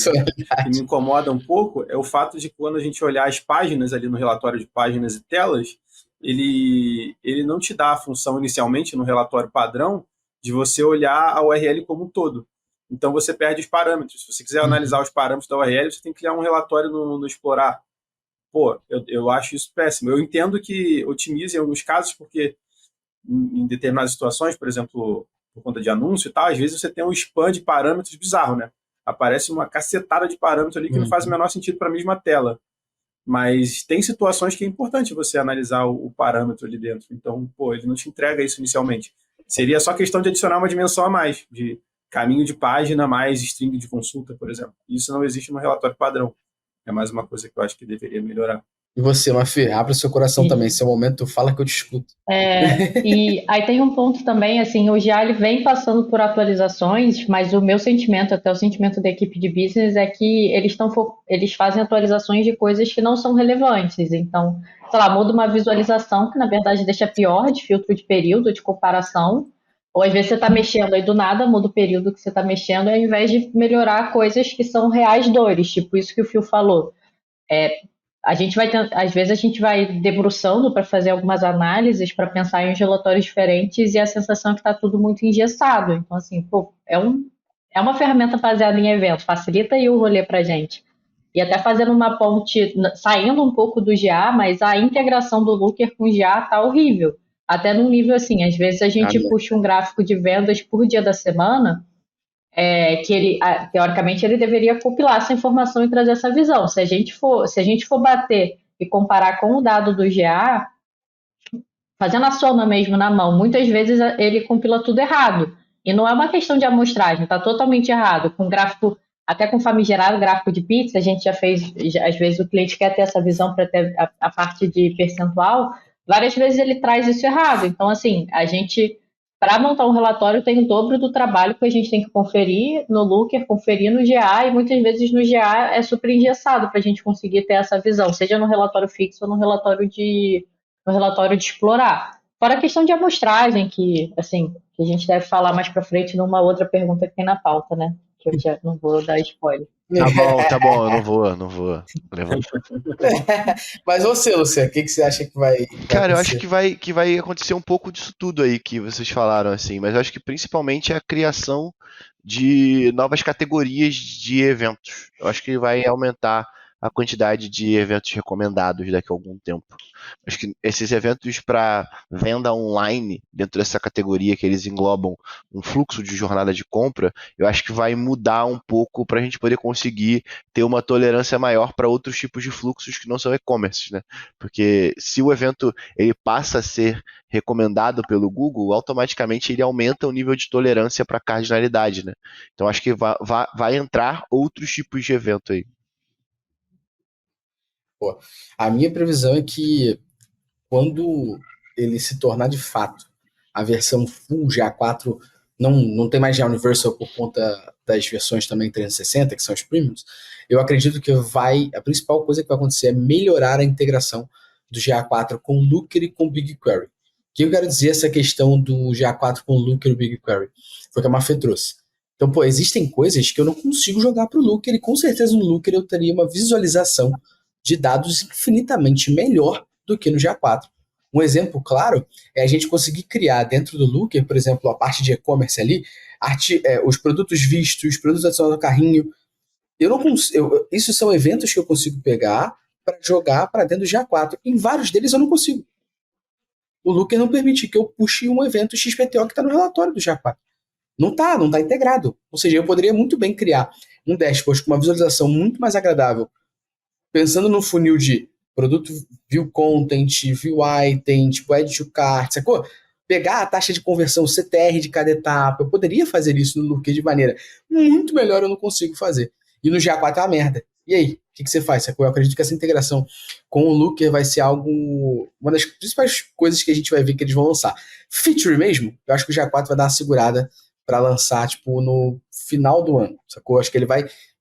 me incomoda um pouco é o fato de que quando a gente olhar as páginas ali no relatório de páginas e telas, ele não te dá a função inicialmente no relatório padrão de você olhar a URL como um todo. Então você perde os parâmetros. Se você quiser analisar os parâmetros da URL, você tem que criar um relatório no Explorar. Pô, eu acho isso péssimo. Eu entendo que otimize em alguns casos, porque em determinadas situações, por exemplo, por conta de anúncio e tal, às vezes você tem um spam de parâmetros bizarro, né? Aparece uma cacetada de parâmetros ali que não faz o menor sentido para a mesma tela. Mas tem situações que é importante você analisar o parâmetro ali dentro. Então, pô, ele não te entrega isso inicialmente. Seria só questão de adicionar uma dimensão a mais, de caminho de página mais string de consulta, por exemplo. Isso não existe no relatório padrão. É mais uma coisa que eu acho que deveria melhorar. E você, Mafê, abre o seu coração também. Seu momento, fala que eu te escuto. E aí tem um ponto também, assim, o GA ele vem passando por atualizações, mas o meu sentimento, até o sentimento da equipe de business, é que eles fazem atualizações de coisas que não são relevantes. Então, sei lá, muda uma visualização que na verdade deixa pior, de filtro de período, de comparação, ou às vezes você está mexendo e do nada muda o período que você está mexendo, ao invés de melhorar coisas que são reais dores, tipo isso que o Phil falou. Às vezes a gente vai debruçando para fazer algumas análises, para pensar em relatórios diferentes, e a sensação é que está tudo muito engessado. Então, assim, pô, é uma ferramenta baseada em eventos, facilita aí o rolê para a gente. E até fazendo uma ponte, saindo um pouco do GA, mas a integração do Looker com o GA tá horrível. Até num nível assim, às vezes a gente puxa um gráfico de vendas por dia da semana, que ele, teoricamente, ele deveria compilar essa informação e trazer essa visão. Se a gente for bater e comparar com o dado do GA, fazendo a soma mesmo na mão, muitas vezes ele compila tudo errado. E não é uma questão de amostragem, está totalmente errado. Com gráfico, até com famigerado gráfico de pizza, a gente já fez, às vezes o cliente quer ter essa visão para ter a parte de percentual, várias vezes ele traz isso errado. Então, assim, a gente, para montar um relatório, tem o dobro do trabalho que a gente tem que conferir no Looker, conferir no GA, e muitas vezes no GA é super engessado para a gente conseguir ter essa visão, seja no relatório fixo ou no relatório de explorar. Fora a questão de amostragem, que, assim, que a gente deve falar mais pra frente numa outra pergunta que tem na pauta, né? Que eu já não vou dar spoiler. Tá bom, eu não vou levantar. Mas você, Luciano, o que você acha que vai Cara, eu acho acontecer? que vai acontecer um pouco disso tudo aí que vocês falaram, assim, mas eu acho que principalmente é a criação de novas categorias de eventos. Eu acho que vai aumentar a quantidade de eventos recomendados daqui a algum tempo. Acho que esses eventos para venda online, dentro dessa categoria que eles englobam um fluxo de jornada de compra, eu acho que vai mudar um pouco para a gente poder conseguir ter uma tolerância maior para outros tipos de fluxos que não são e-commerce, né? Porque se o evento ele passa a ser recomendado pelo Google, automaticamente ele aumenta o nível de tolerância para cardinalidade, né? Então acho que vai entrar outros tipos de evento aí. Pô, a minha previsão é que quando ele se tornar de fato a versão full GA4, não tem mais GA Universal por conta das versões também 360, que são os premiums, eu acredito que a principal coisa que vai acontecer é melhorar a integração do GA4 com Looker e com BigQuery. O que eu quero dizer essa questão do GA4 com Looker e BigQuery? Foi o que a Mafê trouxe. Então, pô, existem coisas que eu não consigo jogar para o Looker e com certeza no Looker eu teria uma visualização de dados infinitamente melhor do que no GA4. Um exemplo claro é a gente conseguir criar dentro do Looker, por exemplo, a parte de e-commerce ali, os produtos vistos, os produtos adicionados no carrinho. Eu não isso são eventos que eu consigo pegar para jogar para dentro do GA4. Em vários deles eu não consigo. O Looker não permite que eu puxe um evento XPTO que está no relatório do GA4. Não tá integrado. Ou seja, eu poderia muito bem criar um dashboard com uma visualização muito mais agradável, pensando no funil de produto view content, view item, tipo add to cart, sacou? Pegar a taxa de conversão CTR de cada etapa, eu poderia fazer isso no Looker de maneira muito melhor, eu não consigo fazer. E no GA4 é uma merda. E aí, o que você faz, sacou? Eu acredito que essa integração com o Looker vai ser uma das principais coisas que a gente vai ver que eles vão lançar. Feature mesmo, eu acho que o GA4 vai dar uma segurada para lançar, tipo, no final do ano, sacou? Eu acho que ele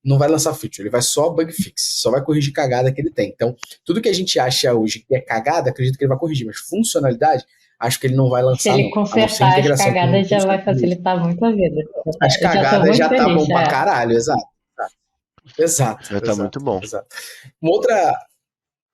não vai lançar feature, ele vai só bug fix, só vai corrigir cagada que ele tem. Então, tudo que a gente acha hoje que é cagada, acredito que ele vai corrigir, mas funcionalidade, acho que ele não vai Se lançar, ele não. A não ser consertar as integração com cagadas, já os vai carrinhos. facilitar muito a vida. As Eu já tô cagadas muito já tá feliz, bom pra caralho, exato. Exato, Já tá muito exato, bom. exato.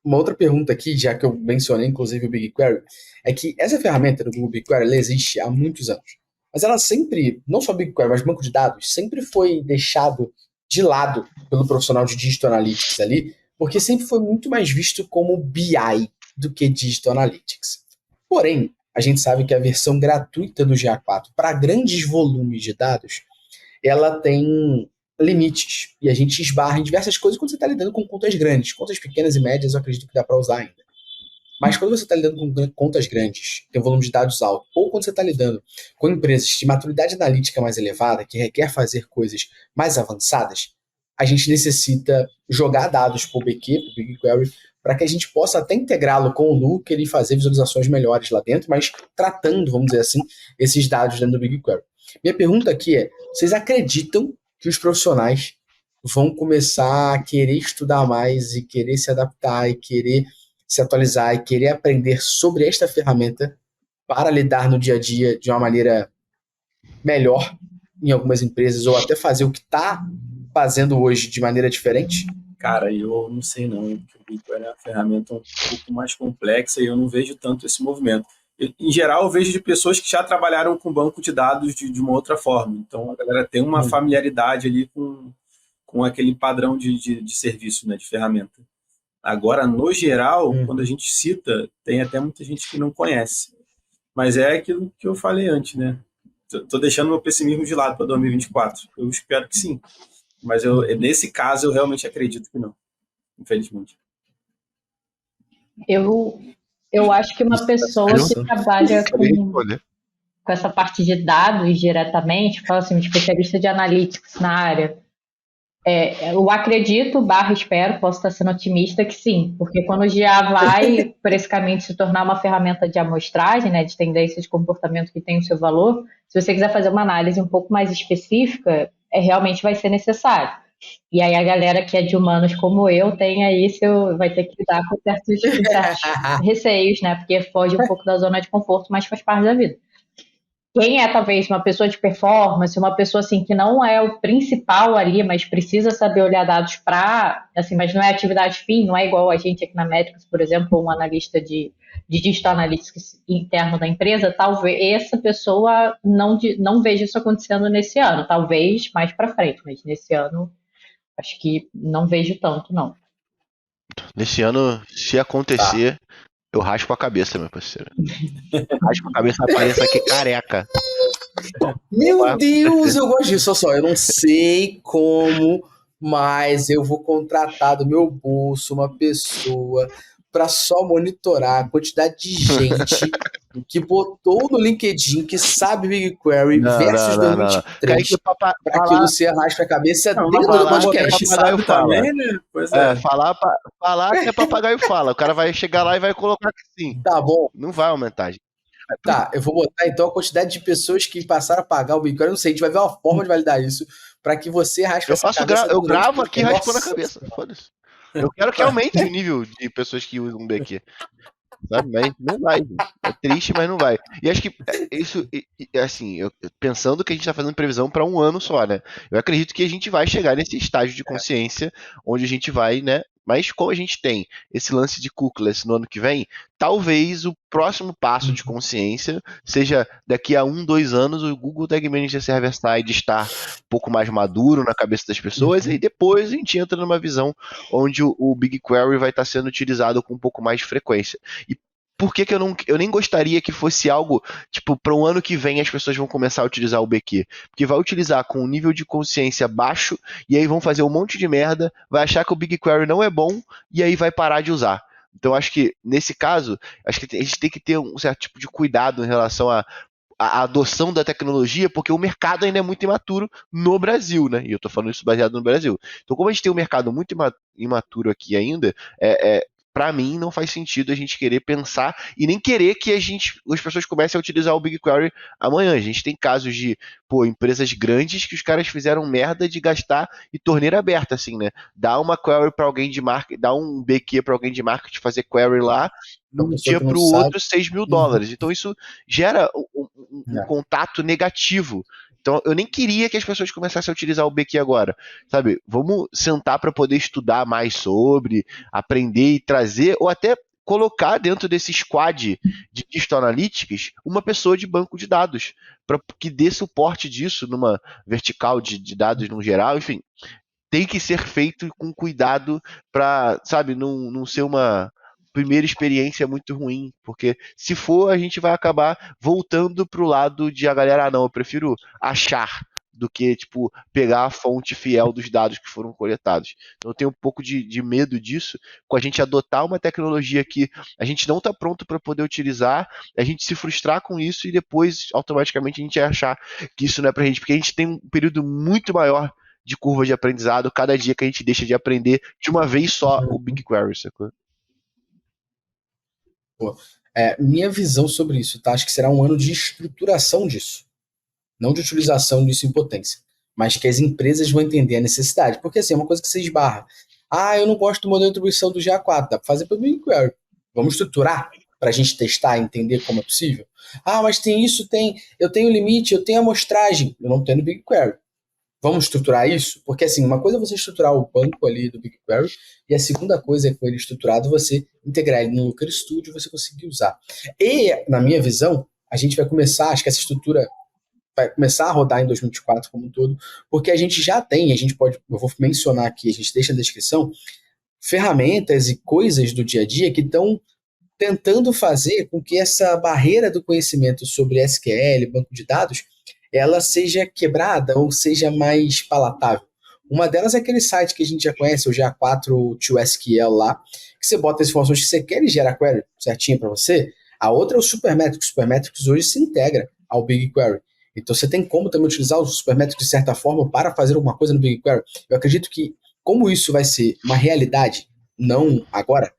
Uma outra pergunta aqui, já que eu mencionei inclusive o BigQuery, é que essa ferramenta do Google BigQuery ela existe há muitos anos. Mas ela sempre, não só BigQuery, mas banco de dados, sempre foi deixado de lado pelo profissional de Digital Analytics ali, porque sempre foi muito mais visto como BI do que Digital Analytics. Porém, a gente sabe que a versão gratuita do GA4 para grandes volumes de dados, ela tem limites. E a gente esbarra em diversas coisas quando você está lidando com contas grandes. Contas pequenas e médias eu acredito que dá para usar ainda. Mas quando você está lidando com contas grandes, tem um volume de dados alto, ou quando você está lidando com empresas de maturidade analítica mais elevada, que requer fazer coisas mais avançadas, a gente necessita jogar dados para o BQ, para o BigQuery, para que a gente possa até integrá-lo com o Looker e fazer visualizações melhores lá dentro, mas tratando, vamos dizer assim, esses dados dentro do BigQuery. Minha pergunta aqui é, vocês acreditam que os profissionais vão começar a querer estudar mais e querer se adaptar e querer se atualizar e querer aprender sobre esta ferramenta para lidar no dia a dia de uma maneira melhor em algumas empresas ou até fazer o que está fazendo hoje de maneira diferente? Cara, eu não sei não, porque o BigQuery é uma ferramenta um pouco mais complexa e eu não vejo tanto esse movimento. Em geral, eu vejo de pessoas que já trabalharam com banco de dados de uma outra forma. Então, a galera tem uma familiaridade ali com aquele padrão de serviço, né, de ferramenta. Agora, no geral, quando a gente cita, tem até muita gente que não conhece. Mas é aquilo que eu falei antes, né? Tô deixando meu pessimismo de lado para 2024. Eu espero que sim. Mas nesse caso, eu realmente acredito que não. Infelizmente. Eu acho que uma pessoa que trabalha com essa parte de dados diretamente, fala assim, um especialista de analytics na área, eu acredito, espero, posso estar sendo otimista que sim, porque quando já vai por esse caminho de se tornar uma ferramenta de amostragem, né, de tendência de comportamento que tem o seu valor, se você quiser fazer uma análise um pouco mais específica, realmente vai ser necessário. E aí a galera que é de humanos como eu tem aí vai ter que lidar com certos receios, né? Porque foge um pouco da zona de conforto, mas faz parte da vida. Quem é talvez uma pessoa de performance, uma pessoa assim que não é o principal ali, mas precisa saber olhar dados para, assim, mas não é atividade fim, não é igual a gente aqui na Metrics, por exemplo, um analista de digital analytics interno da empresa, talvez essa pessoa não veja isso acontecendo nesse ano, talvez mais para frente, mas nesse ano acho que não vejo tanto, não. Nesse ano, se acontecer, eu raspo a cabeça, meu parceiro. Raspo a cabeça, apareça aqui careca. Meu Deus, eu gosto disso. Olha só, eu não sei como, mas eu vou contratar do meu bolso uma pessoa para só monitorar a quantidade de gente que botou no LinkedIn que sabe BigQuery versus Não. 2023 Para que o Luciano raspa a cabeça Não, dentro mas do falar podcast. que sabe também, né? Pois é. falar que é papagaio fala. O cara vai chegar lá e vai colocar que sim. Tá bom. Não vai aumentar, gente. Tá, eu vou botar então a quantidade de pessoas que passaram a pagar o BigQuery. Eu não sei, a gente vai ver uma forma de validar isso para que você raspe essa cabeça. Eu gravo aqui raspando a Nossa. cabeça. Foda-se. Eu quero que aumente o nível de pessoas que usam o BQ. Sabe? Mas não vai. É triste, mas não vai. E acho que isso, assim, pensando que a gente está fazendo previsão para um ano só, né? Eu acredito que a gente vai chegar nesse estágio de consciência onde a gente vai, né? Mas como a gente tem esse lance de cookies no ano que vem, talvez o próximo passo de consciência seja daqui a 2 anos o Google Tag Manager Server Side estar um pouco mais maduro na cabeça das pessoas e depois a gente entra numa visão onde o BigQuery vai estar sendo utilizado com um pouco mais de frequência. E por que eu nem gostaria que fosse algo, tipo, para um ano que vem as pessoas vão começar a utilizar o BQ? Porque vai utilizar com um nível de consciência baixo e aí vão fazer um monte de merda, vai achar que o BigQuery não é bom e aí vai parar de usar. Então acho que, nesse caso, acho que a gente tem que ter um certo tipo de cuidado em relação a adoção da tecnologia, porque o mercado ainda é muito imaturo no Brasil, né? E eu tô falando isso baseado no Brasil. Então, como a gente tem um mercado muito imaturo aqui ainda, para mim não faz sentido a gente querer pensar e nem querer que as pessoas comecem a utilizar o BigQuery amanhã. A gente tem casos de, empresas grandes que os caras fizeram merda de gastar e torneira aberta, assim, né? Dá uma query para alguém de marketing, dá um BQ para alguém de marketing fazer query lá, de um dia para o outro, $6.000. Então isso gera um contato negativo. Então eu nem queria que as pessoas começassem a utilizar o BQ agora, sabe? Vamos sentar para poder estudar mais sobre, aprender e trazer, ou até colocar dentro desse squad de Digital Analytics uma pessoa de banco de dados, para que dê suporte disso numa vertical de dados no geral, enfim. Tem que ser feito com cuidado para, sabe, não ser uma primeira experiência muito ruim, porque se for, a gente vai acabar voltando pro lado de a galera, não, eu prefiro achar do que, tipo, pegar a fonte fiel dos dados que foram coletados. Então eu tenho um pouco de medo disso, com a gente adotar uma tecnologia que a gente não está pronto para poder utilizar, a gente se frustrar com isso e depois, automaticamente, a gente achar que isso não é pra gente, porque a gente tem um período muito maior de curva de aprendizado cada dia que a gente deixa de aprender de uma vez só o BigQuery, sacou? Minha visão sobre isso, tá? Acho que será um ano de estruturação disso. Não de utilização disso em potência. Mas que as empresas vão entender a necessidade. Porque assim, é uma coisa que você esbarra. Eu não gosto do modelo de atribuição do GA4. Dá para fazer pelo BigQuery. Vamos estruturar para a gente testar e entender como é possível? Mas tem isso, eu tenho limite, eu tenho amostragem. Eu não tenho no BigQuery. Vamos estruturar isso? Porque assim, uma coisa é você estruturar o banco ali do BigQuery e a segunda coisa é com ele estruturado você integrar ele no Looker Studio e você conseguir usar. E, na minha visão, a gente vai começar, acho que essa estrutura vai começar a rodar em 2024 como um todo, porque a gente já tem, eu vou mencionar aqui, a gente deixa na descrição, ferramentas e coisas do dia a dia que estão tentando fazer com que essa barreira do conhecimento sobre SQL, banco de dados, ela seja quebrada ou seja mais palatável. Uma delas é aquele site que a gente já conhece, o GA4 to SQL lá, que você bota as informações que você quer e gera a query certinha para você. A outra é o Supermetrics. O Supermetrics hoje se integra ao BigQuery. Então você tem como também utilizar o Supermetrics de certa forma para fazer alguma coisa no BigQuery. Eu acredito que, como isso vai ser uma realidade, não agora,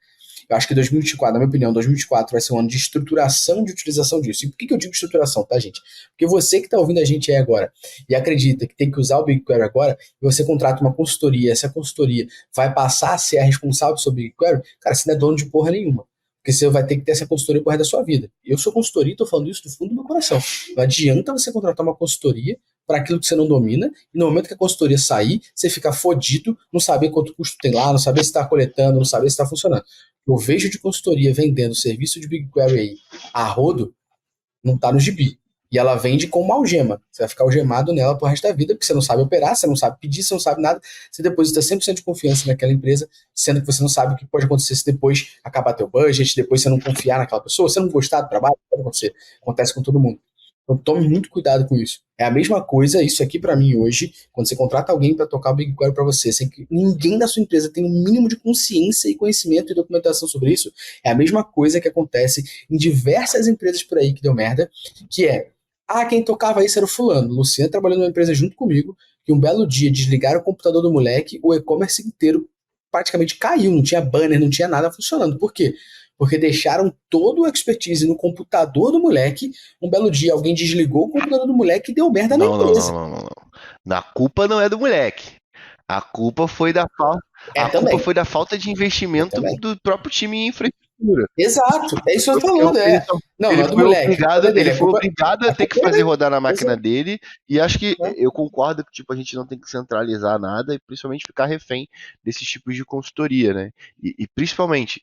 Eu acho que 2024, na minha opinião, 2024 vai ser um ano de estruturação de utilização disso. E por que eu digo estruturação, tá, gente? Porque você que está ouvindo a gente aí agora e acredita que tem que usar o BigQuery agora, e você contrata uma consultoria, essa consultoria vai passar a ser a responsável sobre o BigQuery, cara, você não é dono de porra nenhuma. Porque você vai ter que ter essa consultoria por resto da sua vida. Eu sou consultoria e estou falando isso do fundo do meu coração. Não adianta você contratar uma consultoria para aquilo que você não domina, e no momento que a consultoria sair, você ficar fodido, não saber quanto custo tem lá, não saber se está coletando, não saber se está funcionando. Eu vejo de consultoria vendendo serviço de BigQuery aí a rodo, não está no gibi. E ela vende com uma algema. Você vai ficar algemado nela pro resto da vida, porque você não sabe operar, você não sabe pedir, você não sabe nada. Você deposita 100% de confiança naquela empresa, sendo que você não sabe o que pode acontecer se depois acabar teu budget, depois você não confiar naquela pessoa, você não gostar do trabalho, pode acontecer. Acontece com todo mundo. Então tome muito cuidado com isso. É a mesma coisa, isso aqui para mim hoje, quando você contrata alguém para tocar o BigQuery para você, sem que ninguém da sua empresa tenha um mínimo de consciência e conhecimento e documentação sobre isso, é a mesma coisa que acontece em diversas empresas por aí que deu merda, que é, quem tocava isso era o fulano. O Luciano trabalhando numa empresa junto comigo, que um belo dia desligaram o computador do moleque, o e-commerce inteiro praticamente caiu, não tinha banner, não tinha nada funcionando. Por quê? Porque deixaram todo o expertise no computador do moleque. Um belo dia alguém desligou o computador do moleque e deu merda na empresa. A culpa não é do moleque. A culpa foi da falta. Culpa foi da falta de investimento do próprio time em infraestrutura. Exato, é isso que eu tô falando. Não é do moleque. Ele foi obrigado a ter que fazer rodar na máquina dele. E acho que eu concordo que tipo, a gente não tem que centralizar nada e principalmente ficar refém desses tipos de consultoria, né? E principalmente,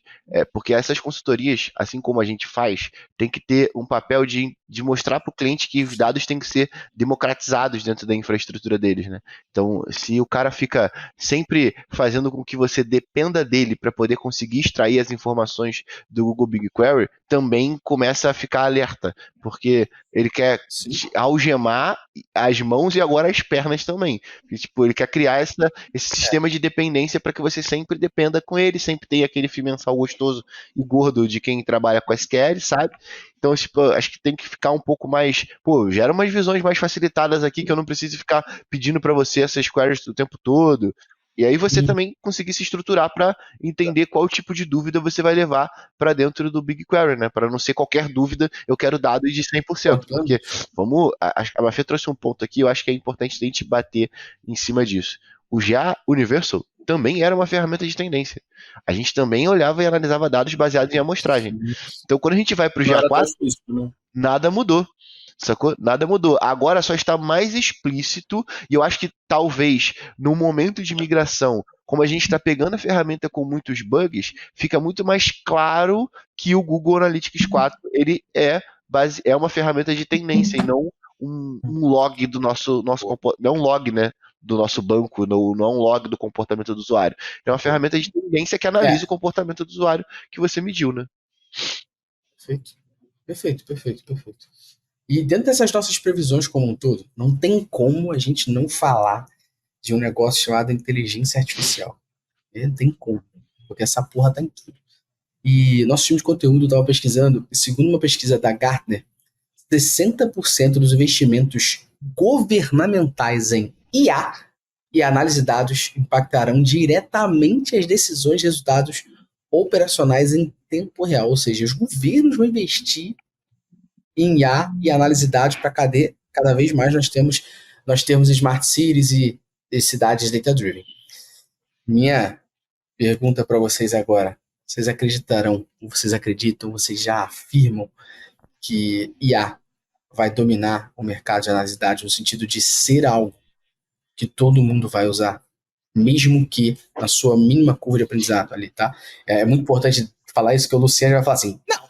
porque essas consultorias, assim como a gente faz, tem que ter um papel de mostrar para o cliente que os dados têm que ser democratizados dentro da infraestrutura deles, né? Então, se o cara fica sempre fazendo com que você dependa dele para poder conseguir extrair as informações do Google BigQuery, também começa a ficar alerta, porque ele quer algemar as mãos e agora as pernas também. E, tipo, ele quer criar esse sistema de dependência para que você sempre dependa com ele, sempre tenha aquele fio mensal gostoso e gordo de quem trabalha com SQL, sabe? Então, tipo, acho que tem que ficar um pouco mais... gera umas visões mais facilitadas aqui, que eu não preciso ficar pedindo para você essas queries o tempo todo. E aí você também conseguir se estruturar para entender qual tipo de dúvida você vai levar para dentro do BigQuery, né? Para não ser qualquer dúvida, eu quero dados de 100%. Porque, a Mafê trouxe um ponto aqui, eu acho que é importante a gente bater em cima disso. O GA Universal também era uma ferramenta de tendência. A gente também olhava e analisava dados baseados em amostragem. Então, quando a gente vai para o GA4, nada mudou. Sacou? Nada mudou. Agora só está mais explícito, e eu acho que talvez no momento de migração, como a gente está pegando a ferramenta com muitos bugs, fica muito mais claro que o Google Analytics 4 ele é uma ferramenta de tendência e não um log do nosso não é um log, né, do nosso banco, não é um log do comportamento do usuário. É uma ferramenta de tendência que analisa o comportamento do usuário que você mediu, né? Perfeito. E dentro dessas nossas previsões como um todo, não tem como a gente não falar de um negócio chamado inteligência artificial. Não tem como, porque essa porra tá em tudo. E nosso time de conteúdo estava pesquisando, segundo uma pesquisa da Gartner, 60% dos investimentos governamentais em IA e análise de dados impactarão diretamente as decisões e resultados operacionais em tempo real. Ou seja, os governos vão investir em IA e análise de dados para cada vez mais nós temos smart cities e cidades data-driven. Minha pergunta para vocês agora, vocês acreditam, vocês já afirmam que IA vai dominar o mercado de análise de dados no sentido de ser algo que todo mundo vai usar, mesmo que na sua mínima curva de aprendizado ali, tá? É muito importante falar isso, que o Luciano vai falar assim, não,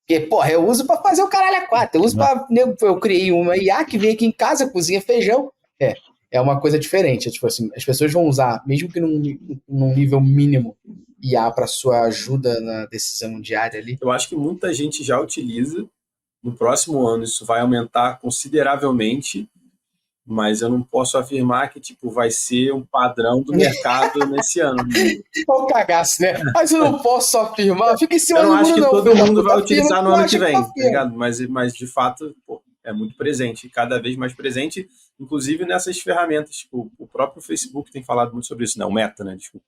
porque, porra, eu uso para fazer o caralho a quatro, eu uso para... Eu criei uma IA que vem aqui em casa, cozinha feijão, é uma coisa diferente, tipo assim, as pessoas vão usar, mesmo que num nível mínimo, IA para sua ajuda na decisão diária ali. Eu acho que muita gente já utiliza. No próximo ano isso vai aumentar consideravelmente, mas eu não posso afirmar que tipo, vai ser um padrão do mercado nesse ano. Olha o cagaço, né? Mas eu não posso afirmar, fica em cima do muro. Eu não acho que todo mundo vai utilizar no ano que vem, tá ligado? Mas de fato, é muito presente, cada vez mais presente, inclusive nessas ferramentas. Tipo, o próprio Facebook tem falado muito sobre isso, né? O Meta, né? Desculpa,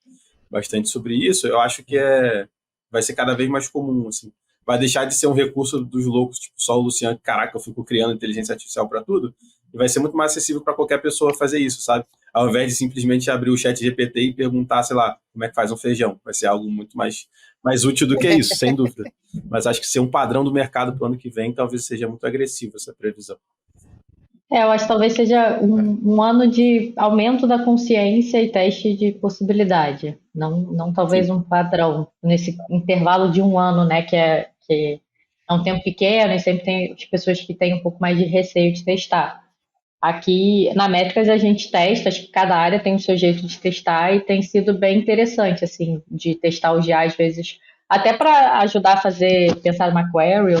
bastante sobre isso. Eu acho que vai ser cada vez mais comum, assim. Vai deixar de ser um recurso dos loucos, tipo só o Luciano, caraca, eu fico criando inteligência artificial para tudo, e vai ser muito mais acessível para qualquer pessoa fazer isso, sabe? Ao invés de simplesmente abrir o chat GPT e perguntar, sei lá, como é que faz um feijão. Vai ser algo muito mais útil do que isso, sem dúvida. Mas acho que ser um padrão do mercado para o ano que vem talvez seja muito agressivo essa previsão. Eu acho que talvez seja um ano de aumento da consciência e teste de possibilidade. Não talvez um padrão nesse intervalo de um ano, né? Que é um tempo pequeno e sempre tem as pessoas que têm um pouco mais de receio de testar. Aqui na Métricas a gente testa, acho que cada área tem o seu jeito de testar e tem sido bem interessante, assim, de testar o GA às vezes, até para ajudar a pensar uma query,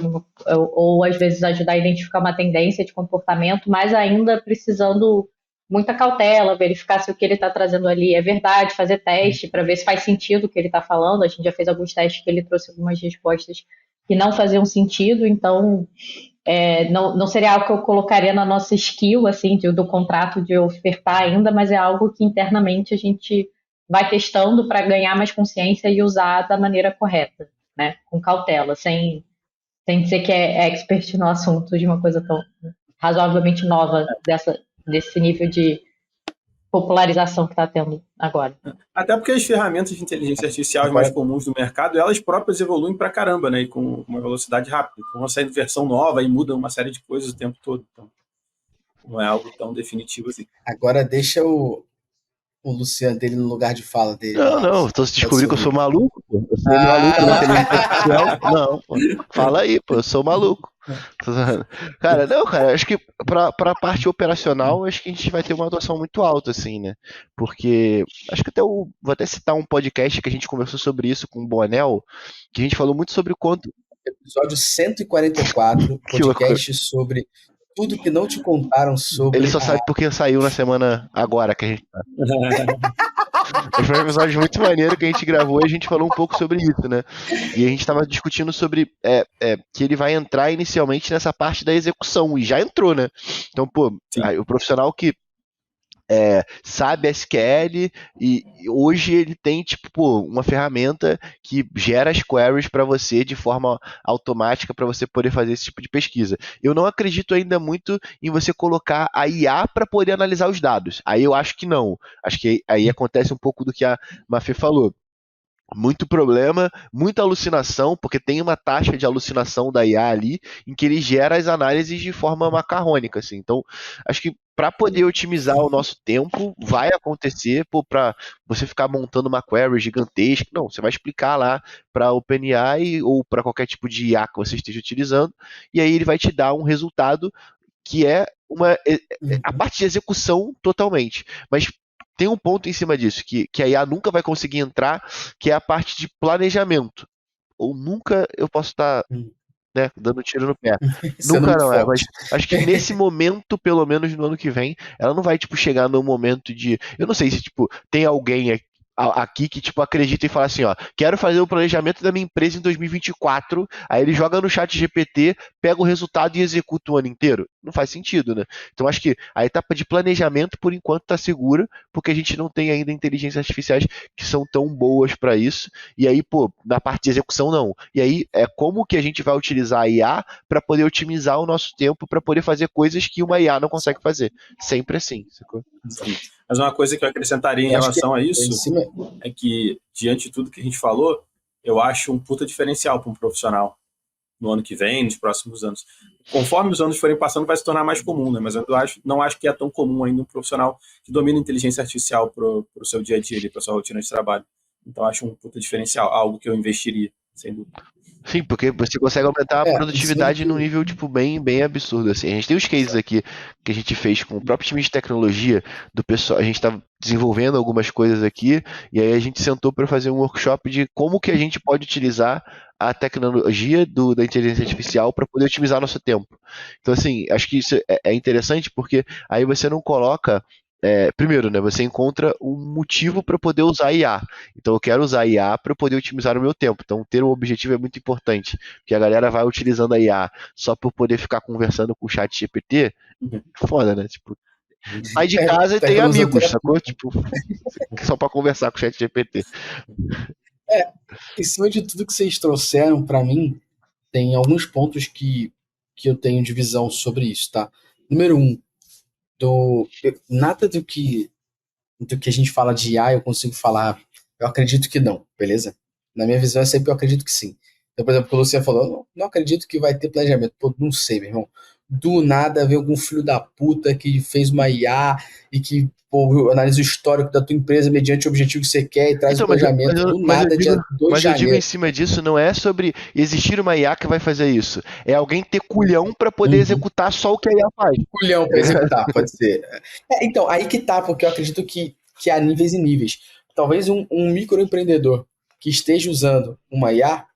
ou às vezes ajudar a identificar uma tendência de comportamento, mas ainda precisando muita cautela, verificar se o que ele está trazendo ali é verdade, fazer teste para ver se faz sentido o que ele está falando. A gente já fez alguns testes que ele trouxe algumas respostas que não faziam sentido, então não seria algo que eu colocaria na nossa skill, assim, do contrato de ofertar ainda, mas é algo que internamente a gente vai testando para ganhar mais consciência e usar da maneira correta, né? Com cautela, sem dizer que é expert no assunto de uma coisa tão razoavelmente nova desse nível de popularização que está tendo agora. Até porque as ferramentas de inteligência artificial mais comuns do mercado, elas próprias evoluem pra caramba, né? E com uma velocidade rápida. Então, vão saindo versão nova e muda uma série de coisas o tempo todo. Então, não é algo tão definitivo assim. Agora deixa o Luciano dele no lugar de fala dele. Não, então você descobriu que eu sou maluco, pô. Eu sou maluco na inteligência artificial. Não, pô. Fala aí, pô, eu sou maluco. Cara, acho que pra parte operacional, acho que a gente vai ter uma atuação muito alta, assim, né? Porque acho que vou até citar um podcast que a gente conversou sobre isso com o Bonel, que a gente falou muito sobre o quanto. Episódio 144, podcast sobre tudo que não te contaram sobre. Ele só sabe porque saiu na semana agora que a gente tá. Foi um episódio muito maneiro que a gente gravou e a gente falou um pouco sobre isso, né? E a gente tava discutindo sobre que ele vai entrar inicialmente nessa parte da execução, e já entrou, né? Então, pô, o profissional que sabe SQL e hoje ele tem tipo uma ferramenta que gera as queries para você de forma automática para você poder fazer esse tipo de pesquisa. Eu não acredito ainda muito em você colocar a IA para poder analisar os dados. Aí eu acho que não. Acho que aí acontece um pouco do que a Mafê falou. Muito problema, muita alucinação, porque tem uma taxa de alucinação da IA ali, em que ele gera as análises de forma macarrônica, assim. Então, acho que para poder otimizar o nosso tempo, vai acontecer, para você ficar montando uma query gigantesca. Não, você vai explicar lá para OpenAI ou para qualquer tipo de IA que você esteja utilizando, e aí ele vai te dar um resultado que é a parte de execução totalmente. Mas tem um ponto em cima disso, que a IA nunca vai conseguir entrar, que é a parte de planejamento. Ou nunca eu posso estar dando tiro no pé. Nunca não é, mas acho que nesse momento, pelo menos no ano que vem, ela não vai chegar no momento de... Eu não sei se tem alguém aqui que acredita e fala assim, ó, quero fazer o planejamento da minha empresa em 2024, aí ele joga no chat GPT, pega o resultado e executa o ano inteiro. Não faz sentido, né? Então acho que a etapa de planejamento por enquanto está segura, porque a gente não tem ainda inteligências artificiais que são tão boas para isso, e aí, na parte de execução não. E aí como que a gente vai utilizar a IA para poder otimizar o nosso tempo, para poder fazer coisas que uma IA não consegue fazer. Sempre assim, sacou? Sim. Mas uma coisa que eu acrescentaria em relação a isso é que, diante de tudo que a gente falou, eu acho um puta diferencial para um profissional no ano que vem, nos próximos anos. Conforme os anos forem passando, vai se tornar mais comum, né? Mas eu não acho que é tão comum ainda um profissional que domina a inteligência artificial para o seu dia a dia, para a sua rotina de trabalho. Então, acho um puta diferencial, algo que eu investiria, sem dúvida. Sim, porque você consegue aumentar a produtividade num nível bem absurdo. Assim. A gente tem os cases aqui que a gente fez com o próprio time de tecnologia do pessoal. A gente está desenvolvendo algumas coisas aqui e aí a gente sentou para fazer um workshop de como que a gente pode utilizar a tecnologia da inteligência artificial para poder otimizar nosso tempo. Então, assim, acho que isso é interessante porque aí você não coloca... primeiro, né, você encontra um motivo para poder usar IA. Então, eu quero usar IA para poder otimizar o meu tempo. Então, ter um objetivo é muito importante. Porque a galera vai utilizando a IA só por poder ficar conversando com o chat GPT. Foda, né? Sai de casa e tem amigos, sacou? Só para conversar com o chat GPT. Em cima de tudo que vocês trouxeram para mim, tem alguns pontos que eu tenho de visão sobre isso, tá? Número um, nada do que a gente fala de IA eu consigo falar, eu acredito que não, beleza? Na minha visão é sempre eu acredito que sim. Então, por exemplo, o Luciano falou, não acredito que vai ter planejamento. Pô, não sei, meu irmão. Do nada veio algum filho da puta que fez uma IA e que pô, analisa o histórico da tua empresa mediante o objetivo que você quer e traz o Então, mas, eu- mas, planejamento eu, do mas, eu nada, digo, dia 2 de mas eu digo em janeiro. cima disso, não é sobre existir uma IA que vai fazer isso. É alguém ter culhão pra poder Uhum. executar só o que a IA faz. Culhão Tá para ligado? executar, pode ser. Então, aí que tá, porque eu acredito que há níveis e níveis. Talvez um microempreendedor que esteja usando uma IA,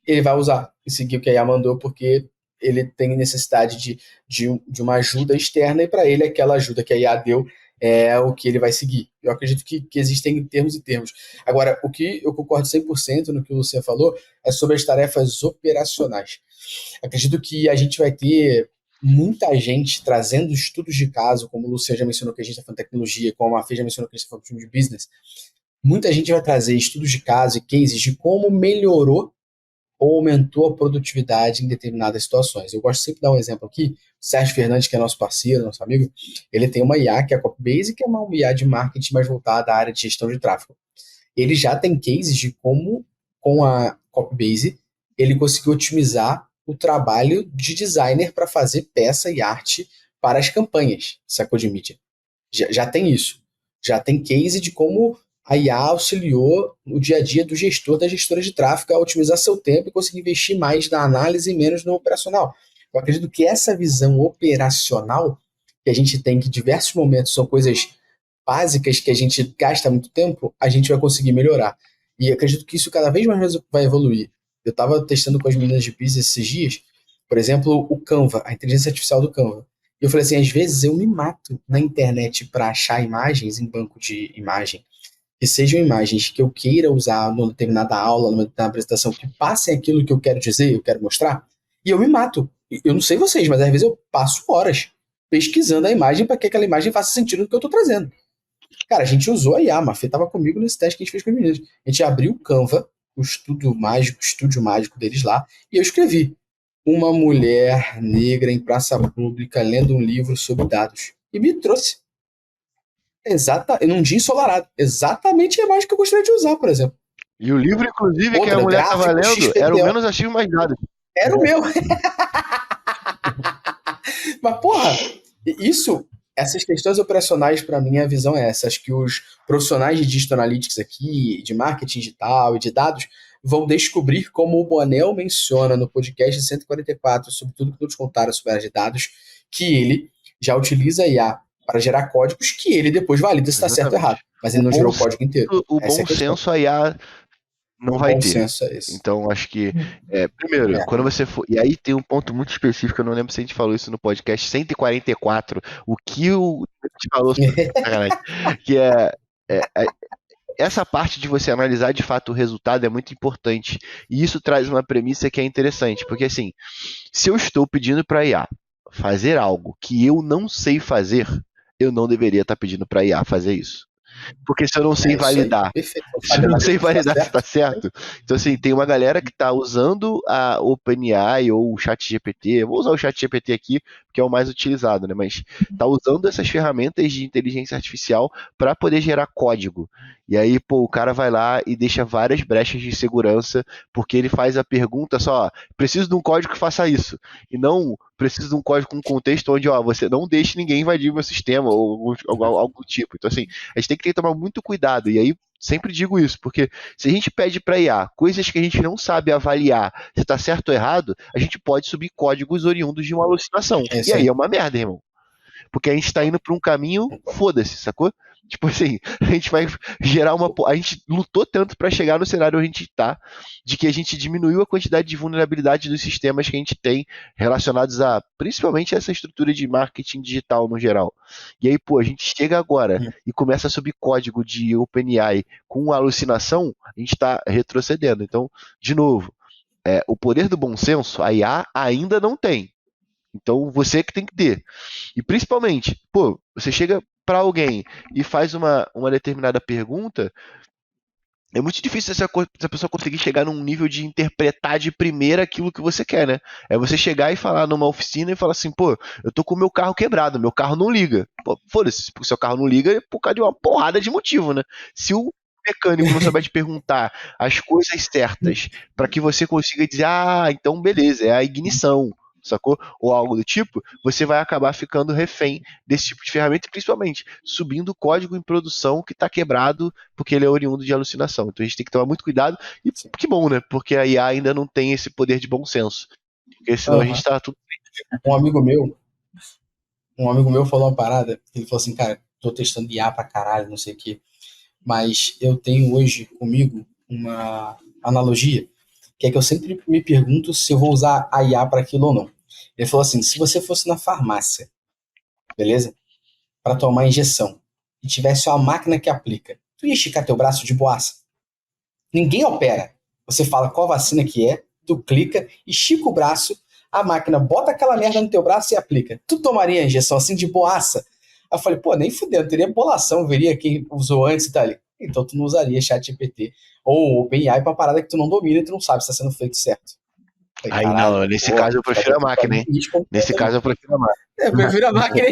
ele vai usar e seguir o que a IA mandou, porque ele tem necessidade de uma ajuda externa, e para ele aquela ajuda que a IA deu é o que ele vai seguir. Eu acredito que existem termos e termos. Agora, o que eu concordo 100% no que você falou é sobre as tarefas operacionais. Acredito que a gente vai ter muita gente trazendo estudos de caso, como o Luciano já mencionou que a gente está falando de tecnologia, como a Fê já mencionou que a gente está falando de business. Muita gente vai trazer estudos de caso e cases de como melhorou ou aumentou a produtividade em determinadas situações. Eu gosto sempre de dar um exemplo aqui. O Sérgio Fernandes, que é nosso parceiro, nosso amigo, ele tem uma IA que é a Copybase, que é uma IA de marketing mais voltada à área de gestão de tráfego. Ele já tem cases de como, com a Copybase, ele conseguiu otimizar o trabalho de designer para fazer peça e arte para as campanhas, sacou, de mídia. Já tem isso. Já tem case de como a IA auxiliou o dia a dia do gestor, da gestora de tráfego a otimizar seu tempo e conseguir investir mais na análise e menos no operacional. Eu acredito que essa visão operacional que a gente tem, que em diversos momentos são coisas básicas que a gente gasta muito tempo, a gente vai conseguir melhorar. E acredito que isso cada vez mais vai evoluir. Eu estava testando com as meninas de business esses dias, por exemplo, o Canva, a inteligência artificial do Canva. E eu falei assim, às vezes eu me mato na internet para achar imagens em banco de imagem, que sejam imagens que eu queira usar numa determinada aula, numa determinada apresentação, que passem aquilo que eu quero dizer, eu quero mostrar, e eu me mato. Eu não sei vocês, mas às vezes eu passo horas pesquisando a imagem para que aquela imagem faça sentido no que eu estou trazendo. Cara, a gente usou a IA, a Mafê estava comigo nesse teste que a gente fez com os meninos. A gente abriu o Canva, o estúdio mágico deles lá, e eu escrevi: uma mulher negra em praça pública lendo um livro sobre dados. E me trouxe num dia ensolarado. Exatamente a imagem que eu gostaria de usar, por exemplo. E o livro, inclusive, que a Outra, mulher tava gráfico lendo, era o XPTO. Menos Ativo Mais Dados. Era o meu. Mas, porra, isso, essas questões operacionais, para mim, a visão é essa. Acho que os profissionais de Digital Analytics aqui, de marketing digital e de dados, vão descobrir, como o Bonel menciona no podcast 144, sobre tudo que todos contaram sobre a área de dados, que ele já utiliza a IA para gerar códigos que ele depois valida se está certo ou Exatamente. errado. Mas ele não gerou o código inteiro. O Essa é bom a questão. senso a IA não O vai bom ter. senso é esse. Então, acho que, primeiro, É. quando você for. E aí tem um ponto muito específico, eu não lembro se a gente falou isso no podcast 144, o que a gente falou sobre sacanagem, que essa parte de você analisar de fato o resultado é muito importante. E isso traz uma premissa que é interessante, porque assim, se eu estou pedindo para a IA fazer algo que eu não sei fazer, eu não deveria estar pedindo para a IA fazer isso. Porque se eu não sei É isso aí. validar, Perfeito. se eu não sei validar se está certo, então assim, tem uma galera que está usando a OpenAI ou o ChatGPT, eu vou usar o ChatGPT aqui, porque é o mais utilizado, né? Mas está usando essas ferramentas de inteligência artificial para poder gerar código. E aí, pô, o cara vai lá e deixa várias brechas de segurança, porque ele faz a pergunta só, preciso de um código que faça isso, e não preciso de um código com contexto onde, ó, você não deixe ninguém invadir o meu sistema, ou algo do tipo. Então, assim, a gente tem que tomar muito cuidado, e aí sempre digo isso, porque se a gente pede para IA coisas que a gente não sabe avaliar se está certo ou errado, a gente pode subir códigos oriundos de uma alucinação. E aí é uma merda, irmão. Porque a gente está indo para um caminho, foda-se, sacou? Tipo assim, a gente vai gerar uma. A gente lutou tanto para chegar no cenário onde a gente está, de que a gente diminuiu a quantidade de vulnerabilidade dos sistemas que a gente tem relacionados a, principalmente, essa estrutura de marketing digital no geral. E aí, pô, a gente chega agora e começa a subir código de OpenAI com alucinação, a gente está retrocedendo. Então, de novo, o poder do bom senso, a IA ainda não tem. Então, você que tem que ter. E principalmente, pô, você chega para alguém e faz uma determinada pergunta, é muito difícil essa pessoa conseguir chegar num nível de interpretar de primeira aquilo que você quer, né? É você chegar e falar numa oficina e falar assim, pô, eu tô com o meu carro quebrado, meu carro não liga. Pô, foda-se, se o seu carro não liga é por causa de uma porrada de motivo, né? Se o mecânico não souber te perguntar as coisas certas para que você consiga dizer, ah, então beleza, é a ignição, sacou? Ou algo do tipo, você vai acabar ficando refém desse tipo de ferramenta e principalmente subindo código em produção que está quebrado porque ele é oriundo de alucinação. Então a gente tem que tomar muito cuidado e que bom, né? Porque a IA ainda não tem esse poder de bom senso. Porque senão a gente tá tudo. Um amigo meu falou uma parada, ele falou assim, cara, tô testando IA pra caralho, não sei o quê, mas eu tenho hoje comigo uma analogia, que é que eu sempre me pergunto se eu vou usar a IA para aquilo ou não. Ele falou assim, se você fosse na farmácia, beleza? Para tomar injeção, e tivesse uma máquina que aplica, tu ia esticar teu braço de boaça? Ninguém opera. Você fala qual vacina que é, tu clica, estica o braço, a máquina bota aquela merda no teu braço e aplica. Tu tomaria a injeção assim de boaça? Aí eu falei, pô, nem fudendo, teria bolação, veria quem usou antes e tal ali. Então tu não usaria ChatGPT ou OpenAI pra parada que tu não domina e tu não sabe se está sendo feito certo. Falei, Aí caralho, não, nesse pô, caso eu prefiro a máquina, hein? Nesse caso eu prefiro a máquina. eu prefiro a máquina.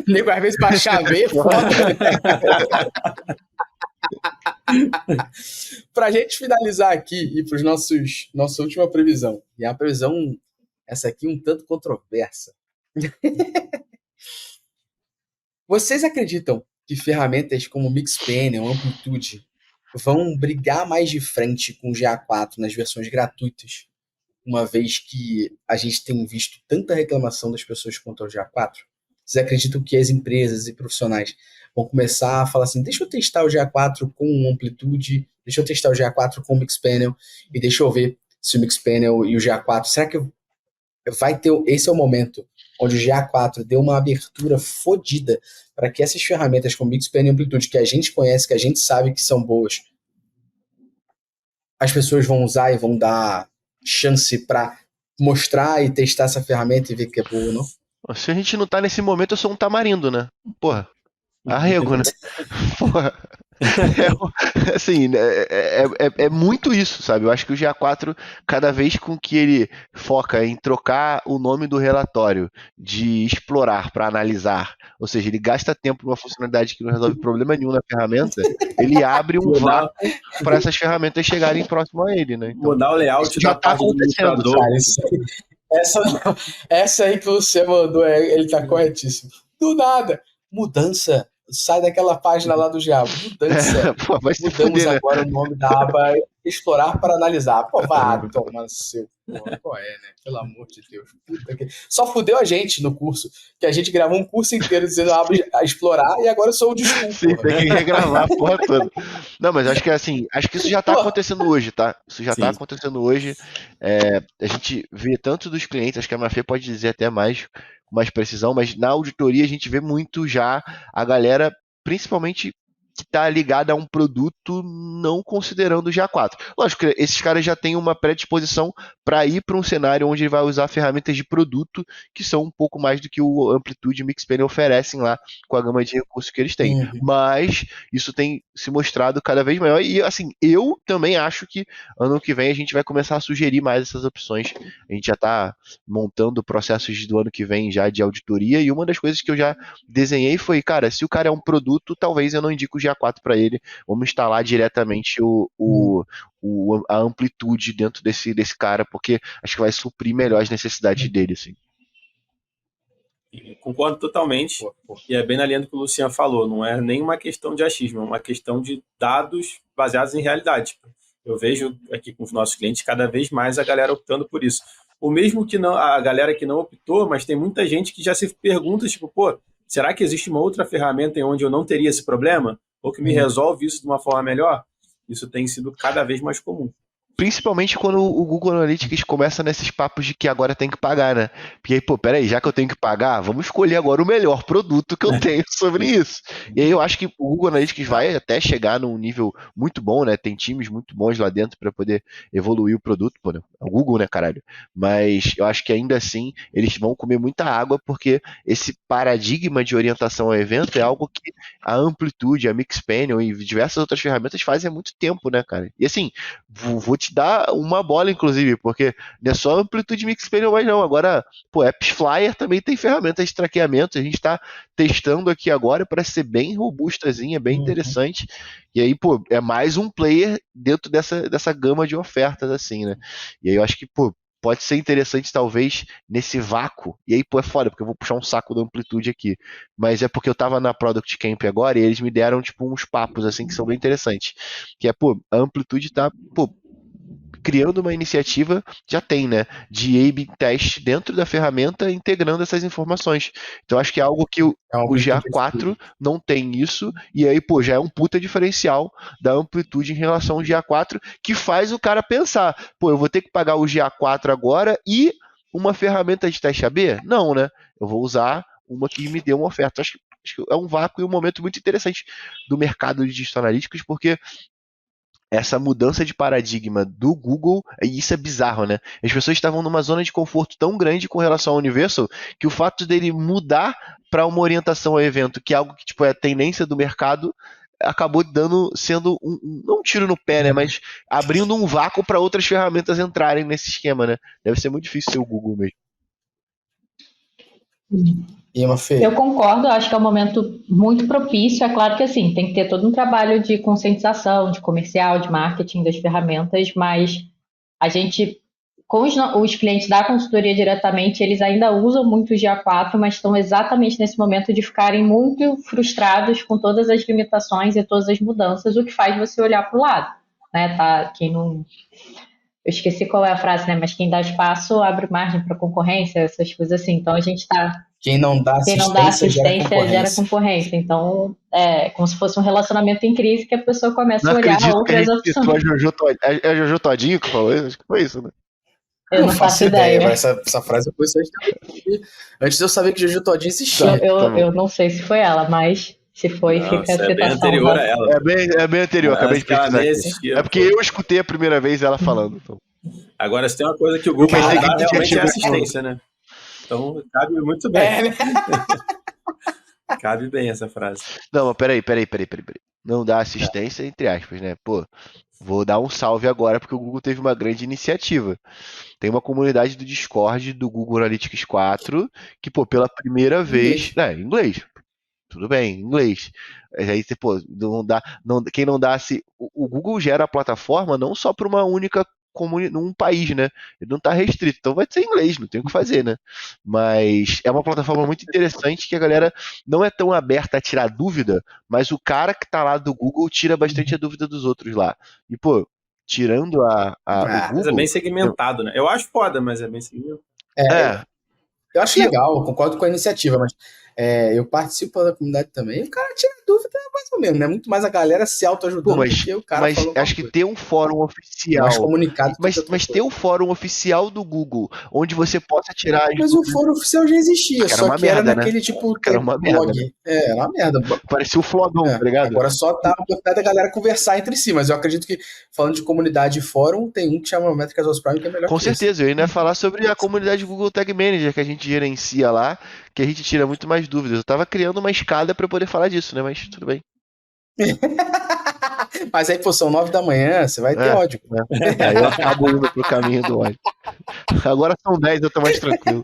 Nego, às vezes pra chaveiro, foda. Pra gente finalizar aqui e pros nossa última previsão. E é uma previsão, essa aqui, um tanto controversa. Vocês acreditam que ferramentas como Mixpanel, Amplitude vão brigar mais de frente com o GA4 nas versões gratuitas, uma vez que a gente tem visto tanta reclamação das pessoas quanto ao GA4? Vocês acreditam que as empresas e profissionais vão começar a falar assim, deixa eu testar o GA4 com Amplitude, deixa eu testar o GA4 com o Mixpanel, e deixa eu ver se o Mixpanel e o GA4, será que vai ter, esse é o momento onde o GA4 deu uma abertura fodida para que essas ferramentas como Mixpanel e Amplitude, que a gente conhece, que a gente sabe que são boas, as pessoas vão usar e vão dar chance para mostrar e testar essa ferramenta e ver que é boa ou não? Se a gente não tá nesse momento, eu sou um tamarindo, né? Porra. Arrego, né? Porra. Assim, é muito isso, sabe? Eu acho que o GA4, cada vez com que ele foca em trocar o nome do relatório de explorar para analisar, ou seja, ele gasta tempo numa funcionalidade que não resolve problema nenhum na ferramenta, ele abre um vácuo para essas ferramentas chegarem próximo a ele, né? Então, mudar o layout já da tá página do acontecendo, administrador. Essa aí que o Luciano mandou, ele tá corretíssimo. Do nada, mudança. Sai daquela página lá do GA. Mudança. Pô, vai se Mudamos fuder, né? agora o nome da aba explorar para analisar. Pô, vá tomar seu. Porra, qual é, né? Pelo amor de Deus. Puta que... Só fudeu a gente no curso, que a gente gravou um curso inteiro dizendo a explorar e agora eu sou o desculpa. Sim, tem que regravar a porra toda. Não, mas acho que assim, acho que isso já tá acontecendo hoje, tá? Isso já tá acontecendo hoje. A gente vê tanto dos clientes, acho que a Mafê pode dizer até mais, com mais precisão, mas na auditoria a gente vê muito já a galera, principalmente que está ligada a um produto não considerando o GA4. Lógico que esses caras já têm uma predisposição para ir para um cenário onde ele vai usar ferramentas de produto que são um pouco mais do que o Amplitude e o Mixpanel oferecem lá com a gama de recursos que eles têm. Mas isso tem se mostrado cada vez maior e assim, eu também acho que ano que vem a gente vai começar a sugerir mais essas opções. A gente já está montando processos do ano que vem já de auditoria e uma das coisas que eu já desenhei foi, cara, se o cara é um produto, talvez eu não indique o GA4 para ele, vamos instalar diretamente a amplitude dentro desse cara, porque acho que vai suprir melhor as necessidades dele, assim. Concordo totalmente, e é bem na linha do que o Luciano falou, não é nem uma questão de achismo, é uma questão de dados baseados em realidade. Eu vejo aqui com os nossos clientes cada vez mais a galera optando por isso. O mesmo que não, a galera que não optou, mas tem muita gente que já se pergunta, tipo, pô, será que existe uma outra ferramenta em onde eu não teria esse problema? Ou que me resolve isso de uma forma melhor? Isso tem sido cada vez mais comum. Principalmente quando o Google Analytics começa nesses papos de que agora tem que pagar, né? Porque aí, pô, peraí, já que eu tenho que pagar, vamos escolher agora o melhor produto que eu tenho sobre isso. E aí eu acho que o Google Analytics vai até chegar num nível muito bom, né? Tem times muito bons lá dentro para poder evoluir o produto, pô, né? É o Google, né, caralho? Mas eu acho que ainda assim eles vão comer muita água porque esse paradigma de orientação ao evento é algo que a Amplitude, a Mixpanel e diversas outras ferramentas fazem há muito tempo, né, cara? E assim, vou te dar uma bola, inclusive, porque não é só Amplitude Mixpanel mais não. Agora, pô, Apps Flyer também tem ferramentas de traqueamento. A gente está testando aqui agora para ser bem robustazinha, bem interessante. E aí, pô, é mais um player dentro dessa gama de ofertas, assim, né? E aí eu acho que, pô, pode ser interessante, talvez, nesse vácuo. E aí, pô, é foda, porque eu vou puxar um saco da Amplitude aqui. Mas é porque eu tava na Product Camp agora e eles me deram, tipo, uns papos, assim, que são bem interessantes. Que é, pô, a Amplitude tá, pô, criando uma iniciativa, já tem, né, de A/B teste dentro da ferramenta, integrando essas informações. Então, acho que é algo que o GA4 não tem isso, e aí, pô, já é um puta diferencial da Amplitude em relação ao GA4, que faz o cara pensar, pô, eu vou ter que pagar o GA4 agora e uma ferramenta de teste AB? Não, né? Eu vou usar uma que me deu uma oferta. Acho que é um vácuo e um momento muito interessante do mercado de digital analytics, porque essa mudança de paradigma do Google, e isso é bizarro, né? As pessoas estavam numa zona de conforto tão grande com relação ao Universal que o fato dele mudar para uma orientação ao evento, que é algo que tipo, é a tendência do mercado, acabou sendo não um tiro no pé, né? Mas abrindo um vácuo para outras ferramentas entrarem nesse esquema, né? Deve ser muito difícil ser o Google mesmo. Eu concordo, acho que é um momento muito propício. É claro que assim, tem que ter todo um trabalho de conscientização, de comercial, de marketing das ferramentas, mas a gente, com os clientes da consultoria diretamente, eles ainda usam muito o GA4, mas estão exatamente nesse momento de ficarem muito frustrados com todas as limitações e todas as mudanças, o que faz você olhar para o lado, né? Tá, quem não... Eu esqueci qual é a frase, né? Mas quem dá espaço abre margem para concorrência, essas coisas assim. Então a gente está... Quem não dá assistência gera concorrência. Então, é como se fosse um relacionamento em crise que a pessoa começa a olhar outras opções. A Jojo Todinho que falou isso? Acho que foi isso, né? Eu não faço ideia. Mas essa frase eu conheço antes de eu saber que Jojo Todinho existia. Eu não sei se foi ela, mas se foi, não, fica a citação. É bem anterior a ela. É bem anterior, acabei de pesquisar aqui. É porque eu escutei a primeira vez ela falando. Então. Agora, se tem uma coisa que o Google dá, realmente é assistência, né? Então, cabe muito bem. Cabe bem essa frase. Não, mas peraí. Não dá assistência, entre aspas, né? Pô, vou dar um salve agora porque o Google teve uma grande iniciativa. Tem uma comunidade do Discord do Google Analytics 4 que, pô, pela primeira vez... inglês. Tudo bem, inglês. Aí, pô, quem não dá... O Google gera a plataforma não só para uma única num país, né? Ele não está restrito, então vai ser inglês, não tem o que fazer, né? Mas é uma plataforma muito interessante que a galera não é tão aberta a tirar dúvida, mas o cara que tá lá do Google tira bastante a dúvida dos outros lá. E, pô, tirando o Google... Mas é bem segmentado, né? Eu acho foda, mas é bem segmentado. Eu acho legal, eu concordo com a iniciativa, mas eu participo da comunidade também, e o cara tira dúvida mais ou menos, né? Muito mais a galera se autoajudando do que o cara falou. Mas acho que ter um fórum oficial. Mais comunicado. Mas ter um fórum oficial do Google, onde você possa tirar. Mas o fórum oficial já existia, só que era naquele tipo era uma merda, blog. Né? Era uma merda. Parecia o Flogão, tá ligado? Agora só dá a oportunidade da galera conversar entre si, mas eu acredito que, falando de comunidade e fórum, tem um que chama Métricas aos Prime, que é melhor. Com certeza, eu ainda ia falar sobre a comunidade Google Tag Manager que a gente gerencia lá, que a gente tira muito mais dúvidas. Eu tava criando uma escada para poder falar disso, né? Mas tudo bem. Mas aí, pô, são 9 da manhã, você vai ter ódio. Aí eu acabo indo pro caminho do ódio. Agora são 10, eu tô mais tranquilo.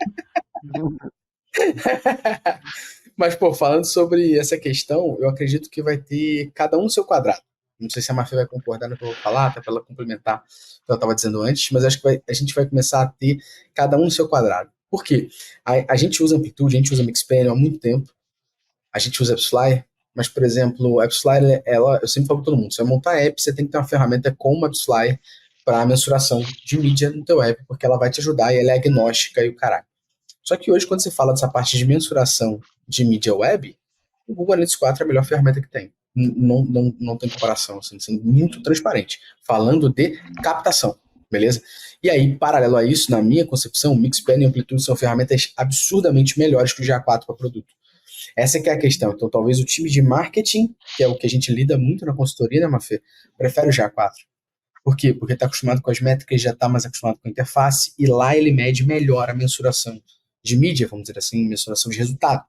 Mas, pô, falando sobre essa questão, eu acredito que vai ter cada um seu quadrado. Não sei se a Mafia vai concordar no que eu vou falar, até para ela complementar o que eu estava dizendo antes, mas acho que a gente vai começar a ter cada um seu quadrado. Por quê? A gente usa Amplitude, a gente usa Mixpanel há muito tempo, a gente usa AppsFlyer, mas, por exemplo, a AppsFlyer, eu sempre falo para todo mundo, você vai montar app, você tem que ter uma ferramenta como a AppsFlyer para mensuração de mídia no teu app, porque ela vai te ajudar e ela é agnóstica e o caralho. Só que hoje, quando você fala dessa parte de mensuração de mídia web, o Google Analytics 4 é a melhor ferramenta que tem. não tem comparação, assim, sendo muito transparente, falando de captação, beleza? E aí, paralelo a isso, na minha concepção, Mixpanel e Amplitude são ferramentas absurdamente melhores que o GA4 para produto. Essa que é a questão. Então, talvez o time de marketing, que é o que a gente lida muito na consultoria, né, Mafê, prefere o GA4. Por quê? Porque está acostumado com as métricas, já está mais acostumado com a interface, e lá ele mede melhor a mensuração de mídia, vamos dizer assim, mensuração de resultado,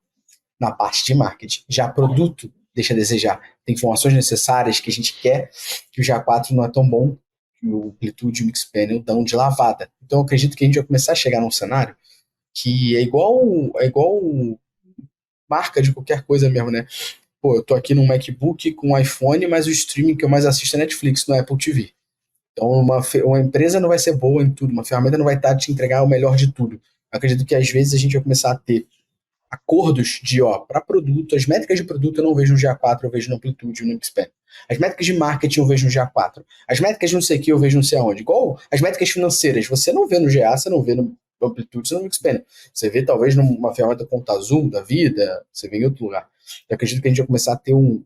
na parte de marketing. Já produto deixa a desejar. Tem informações necessárias que a gente quer, que o GA4 não é tão bom, que o Amplitude e o Mixpanel dão de lavada. Então, eu acredito que a gente vai começar a chegar num cenário que é igual marca de qualquer coisa mesmo, né? Pô, eu tô aqui num MacBook com um iPhone, mas o streaming que eu mais assisto é Netflix, no Apple TV. Então, uma empresa não vai ser boa em tudo, uma ferramenta não vai estar te entregar o melhor de tudo. Eu acredito que às vezes a gente vai começar a ter acordos de, para produto, as métricas de produto eu não vejo no GA4, eu vejo no Amplitude, no Xpen. As métricas de marketing eu vejo no GA4. As métricas de não sei o que eu vejo não sei aonde. Igual as métricas financeiras, você não vê no GA, você não vê no Amplitude, você não vê no Xpen. Você vê talvez numa ferramenta Conta Azul da vida, você vê em outro lugar. Eu acredito que a gente vai começar a ter um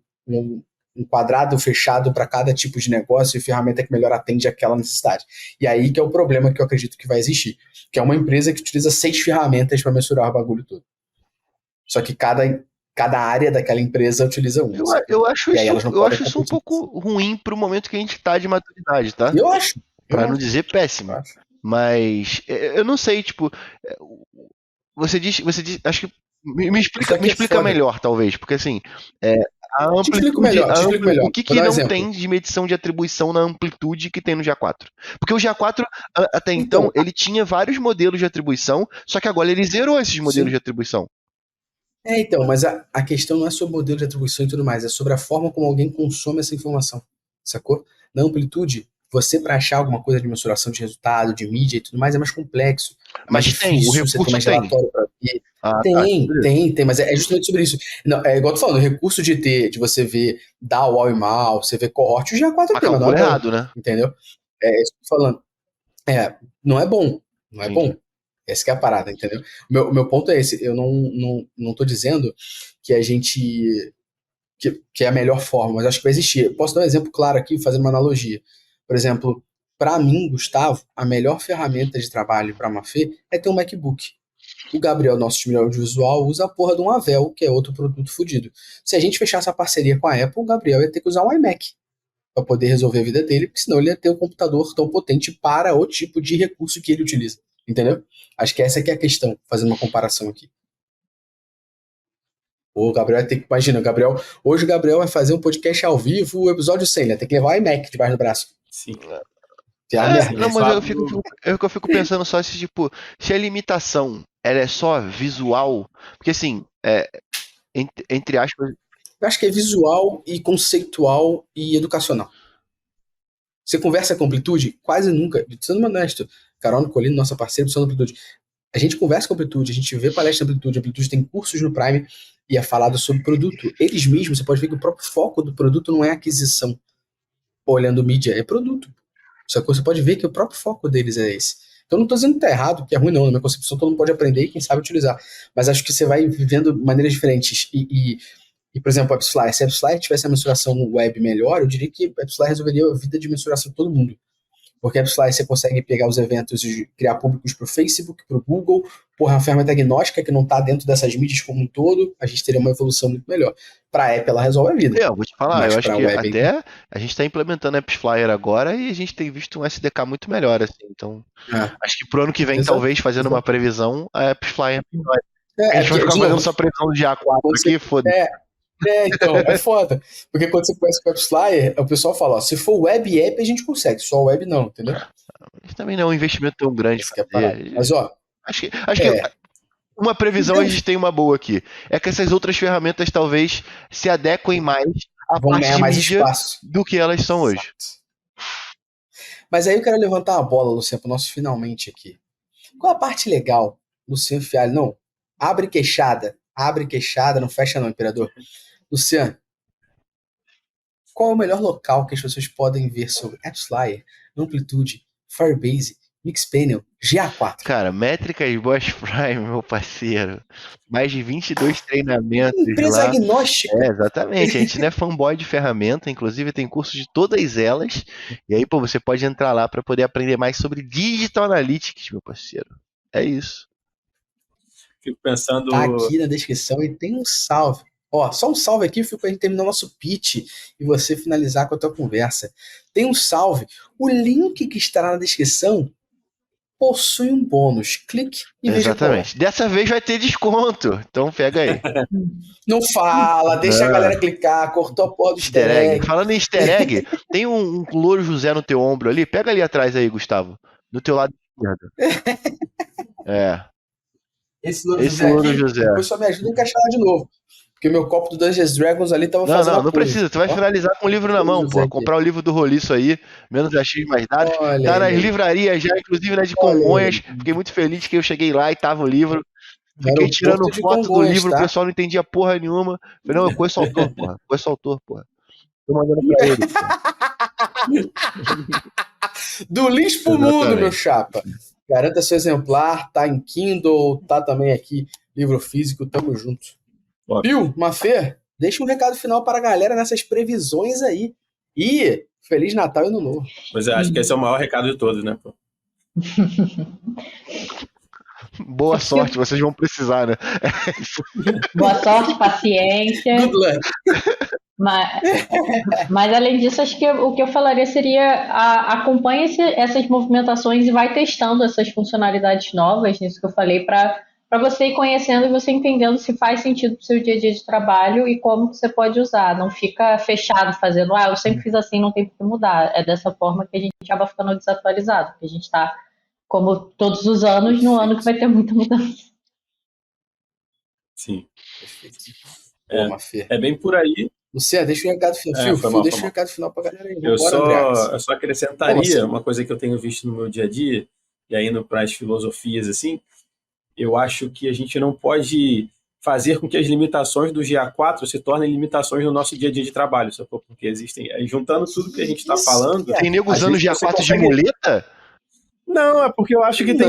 quadrado fechado para cada tipo de negócio e ferramenta que melhor atende aquela necessidade. E aí que é o problema que eu acredito que vai existir, que é uma empresa que utiliza 6 ferramentas para mensurar o bagulho todo. Só que cada área daquela empresa utiliza uma. Eu acho isso um pouco ruim pro momento que a gente tá de maturidade, tá? Eu acho. Pra não dizer péssimo. Mas eu não sei, tipo, você diz, acho que me explica melhor, talvez, porque assim, a amplitude, o que não tem de medição de atribuição na amplitude que tem no GA4? Porque o GA4, até então, ele tinha vários modelos de atribuição, só que agora ele zerou esses modelos de atribuição. Então, mas a questão não é sobre o modelo de atribuição e tudo mais, é sobre a forma como alguém consome essa informação, sacou? Na amplitude, você para achar alguma coisa de mensuração de resultado, de mídia e tudo mais, é mais complexo. É mais difícil, o recurso você tem mais relatório para ver. Tem, mas é justamente sobre isso. Não, é igual eu tô falando, o recurso de você ver DAO, e mal, você ver cohort, o GA4 tem, mas não é errado, né? Entendeu? É isso que eu tô falando. Não é bom, não é bom. Essa que é a parada, entendeu? O meu ponto é esse. Eu não tô dizendo que a gente... Que é a melhor forma, mas acho que vai existir. Eu posso dar um exemplo claro aqui, fazendo uma analogia. Por exemplo, para mim, Gustavo, a melhor ferramenta de trabalho para a Mafê é ter um MacBook. O Gabriel, nosso time de audiovisual, usa a porra de um Avel, que é outro produto fodido. Se a gente fechasse a parceria com a Apple, o Gabriel ia ter que usar um iMac para poder resolver a vida dele, porque senão ele ia ter um computador tão potente para o tipo de recurso que ele utiliza. Entendeu? Acho que essa que é a questão, fazendo uma comparação aqui. O Gabriel vai ter que... Imagina, hoje o Gabriel vai fazer um podcast ao vivo, o episódio 100, né? Tem que levar o iMac debaixo do braço. Sim. Não, mas eu fico pensando só se, tipo, se a limitação ela é só visual, porque assim, entre aspas... Eu acho que é visual e conceitual e educacional. Você conversa com Amplitude? Quase nunca. Sendo honesto, Carol Nicolino, nossa parceira do Amplitude, a gente conversa com Amplitude, a gente vê palestra Amplitude, Amplitude tem cursos no Prime e é falado sobre produto. Eles mesmos, você pode ver que o próprio foco do produto não é aquisição. Olhando mídia, é produto. Sacou? Você pode ver que o próprio foco deles é esse. Então não estou dizendo que tá errado, que é ruim não. Na minha concepção, todo mundo pode aprender e quem sabe utilizar. Mas acho que você vai vivendo maneiras diferentes. E por exemplo, o AppsFlyer. Se a AppsFlyer tivesse a mensuração web melhor, eu diria que a AppsFlyer resolveria a vida de mensuração de todo mundo. Porque a AppsFlyer você consegue pegar os eventos e criar públicos para o Facebook, para o Google. Porra, é uma ferramenta agnóstica que não está dentro dessas mídias como um todo. A gente teria uma evolução muito melhor. Para a app, ela resolve a vida. Eu vou te falar, eu acho que web, até a gente está implementando a AppsFlyer agora e a gente tem visto um SDK muito melhor, assim. Então, acho que pro ano que vem, talvez, fazendo uma previsão, a AppsFlyer é melhor. A gente vai ficar fazendo só previsão de A4 aqui, foda-se. Então, é foda. Porque quando você conhece o AppsFlyer, o pessoal fala, ó, se for web app, a gente consegue, só web não, entendeu? Mas também não é um investimento tão grande. Mas, ó... Acho que uma previsão a gente tem uma boa aqui. É que essas outras ferramentas talvez se adequem mais à parte de mídia do que elas são hoje. Mas aí eu quero levantar a bola, Luciano, pro nosso finalmente aqui. Qual a parte legal, Luciano Fialho? Não, abre queixada, não fecha não, imperador. Luciano, qual é o melhor local que as pessoas podem ver sobre AppsFlyer, Amplitude, Firebase Mixpanel, GA4. Cara, métricas Boss Prime, meu parceiro. Mais de 22 treinamentos Empresa lá. agnóstica. Exatamente. A gente não é fanboy de ferramenta, inclusive tem cursos de todas elas. E aí, pô, você pode entrar lá para poder aprender mais sobre Digital Analytics, meu parceiro. É isso. Fico pensando. Tá aqui na descrição e tem um salve. Ó, só um salve aqui, pra gente terminar o nosso pitch e você finalizar com a tua conversa. Tem um salve. O link que estará na descrição possui um bônus. Clique e veja qual é. Exatamente. Dessa vez vai ter desconto. Então pega aí. Não fala, deixa a galera clicar, cortou a porra do easter egg. Falando em easter egg, tem um louro José no teu ombro ali. Pega ali atrás aí, Gustavo. Do teu lado esquerdo. Esse louro José aqui, depois só me ajuda a encaixar lá de novo. Porque meu copo do Dungeons Dragons ali tava fazendo Não precisa. Tu vai finalizar com o livro na mão, pô. Comprar o livro do Roliço aí, menos X mais dados. Tá nas livrarias já, inclusive na de Congonhas. Fiquei muito feliz que eu cheguei lá e tava o livro. Fiquei tirando foto do livro, o pessoal não entendia porra nenhuma. Falei, não, eu conheço o autor, porra. Conheço o autor, porra. Tô mandando pra ele. Do lixo pro mundo, meu chapa. Garanta seu exemplar, tá em Kindle, tá também aqui, livro físico, tamo junto. Bill, Mafê, deixa um recado final para a galera nessas previsões aí. E Feliz Natal e Ano Novo. Pois é, acho que esse é o maior recado de todos, né, pô? Boa sorte, vocês vão precisar, né? Boa sorte, paciência. Good luck. Mas além disso, acho que o que eu falaria seria acompanhe essas movimentações e vai testando essas funcionalidades novas, nisso que eu falei, para você ir conhecendo e você entendendo se faz sentido para o seu dia a dia de trabalho e como que você pode usar. Não fica fechado fazendo, eu sempre fiz assim, não tem por que mudar. É dessa forma que a gente acaba ficando desatualizado, porque a gente está, como todos os anos, no ano que vai ter muita mudança. Sim. Perfeito. É bem por aí. Luciano, deixa o recado final. Deixa o recado final pra galera aí. Eu só acrescentaria uma coisa que eu tenho visto no meu dia a dia, e aí indo para as filosofias assim, eu acho que a gente não pode fazer com que as limitações do GA4 se tornem limitações no nosso dia a dia de trabalho, sacou? Porque existem, juntando tudo que a gente está falando... Tem nego usando GA4 de muleta? Não, é porque eu acho que tem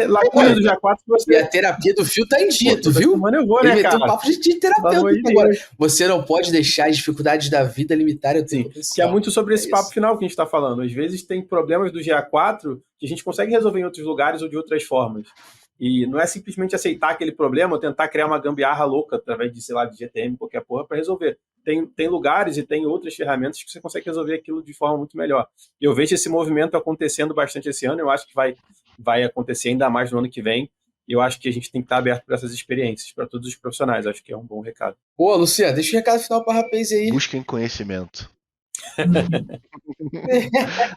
lacuna do GA4 que você... E a terapia do Fio tá em dia, tu viu? Mano, eu vou, né, cara? Ele meteu um papo de terapeuta agora. Você não pode deixar as dificuldades da vida limitarem o teu potencial. Que é muito sobre esse papo final que a gente tá falando. Às vezes tem problemas do GA4 que a gente consegue resolver em outros lugares ou de outras formas. E não é simplesmente aceitar aquele problema ou tentar criar uma gambiarra louca através de, sei lá, de GTM, qualquer porra, para resolver. Tem lugares e tem outras ferramentas que você consegue resolver aquilo de forma muito melhor. E eu vejo esse movimento acontecendo bastante esse ano, eu acho que vai acontecer ainda mais no ano que vem, e eu acho que a gente tem que estar aberto para essas experiências, para todos os profissionais, acho que é um bom recado. Pô, Luciano, deixa o recado final para a rapaz aí. Busquem conhecimento.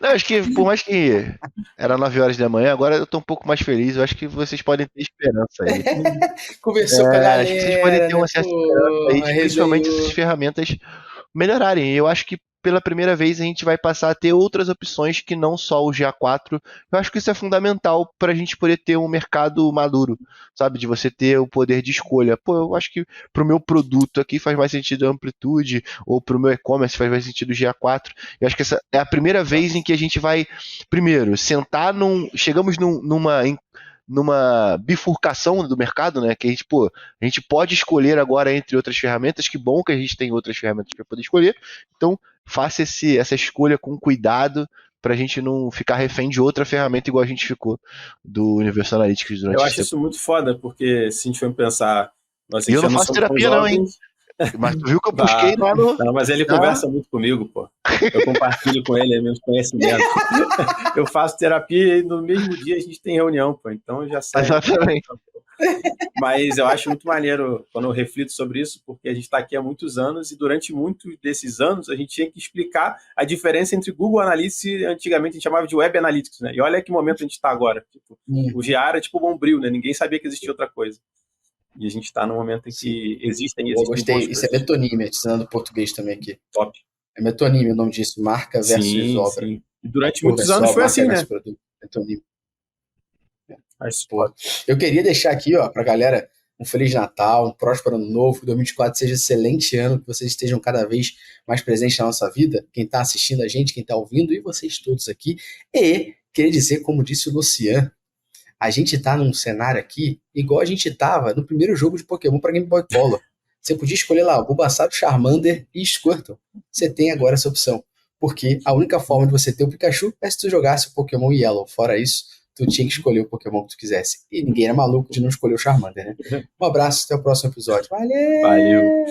Não, acho que por mais que era 9 horas da manhã, agora eu tô um pouco mais feliz. Eu acho que vocês podem ter esperança aí. Conversou com a galera. Acho que vocês podem ter uma certa esperança aí, principalmente essas ferramentas melhorarem. Eu acho que pela primeira vez a gente vai passar a ter outras opções que não só o GA4. Eu acho que isso é fundamental para a gente poder ter um mercado maduro, sabe? De você ter o poder de escolha. Pô, eu acho que pro meu produto aqui faz mais sentido a Amplitude, ou pro meu e-commerce faz mais sentido o GA4. Eu acho que essa é a primeira vez em que a gente vai, primeiro, sentar chegamos numa bifurcação do mercado, né? Que a gente pode escolher agora entre outras ferramentas. Que bom que a gente tem outras ferramentas para poder escolher. Então, faça essa escolha com cuidado para a gente não ficar refém de outra ferramenta igual a gente ficou do Universal Analytics durante Eu acho isso muito foda, porque se a gente for pensar... E eu não faço terapia não, hein? Mas tu viu que eu busquei lá no... Não, mas ele conversa muito comigo, pô. Eu compartilho com ele meus conhecimentos. Eu faço terapia e no mesmo dia a gente tem reunião, pô. Então eu já sei. Exatamente. Mas eu acho muito maneiro quando eu reflito sobre isso, porque a gente está aqui há muitos anos e durante muitos desses anos a gente tinha que explicar a diferença entre Google Analytics e antigamente a gente chamava de Web Analytics, né? E olha que momento a gente está agora. Tipo, o GA era tipo Bombril, né? Ninguém sabia que existia outra coisa. E a gente está num momento em que existem... Eu gostei, isso é metonímia, ensinando português também aqui. Top. É metonímia o nome disso, marca versus obra. Sim. E durante muitos anos foi assim, né? Metonímia. Eu queria deixar aqui, ó, pra galera um Feliz Natal, um próspero Ano Novo, que 2024 seja um excelente ano, que vocês estejam cada vez mais presentes na nossa vida, quem está assistindo a gente, quem está ouvindo, e vocês todos aqui, e queria dizer, como disse o Lucian, a gente tá num cenário aqui igual a gente tava no primeiro jogo de Pokémon para Game Boy Color. Você podia escolher lá o Bulbasaur, Charmander e Squirtle. Você tem agora essa opção. Porque a única forma de você ter o Pikachu é se tu jogasse o Pokémon Yellow. Fora isso, tu tinha que escolher o Pokémon que tu quisesse. E ninguém era maluco de não escolher o Charmander, né? Um abraço, até o próximo episódio. Valeu! Valeu.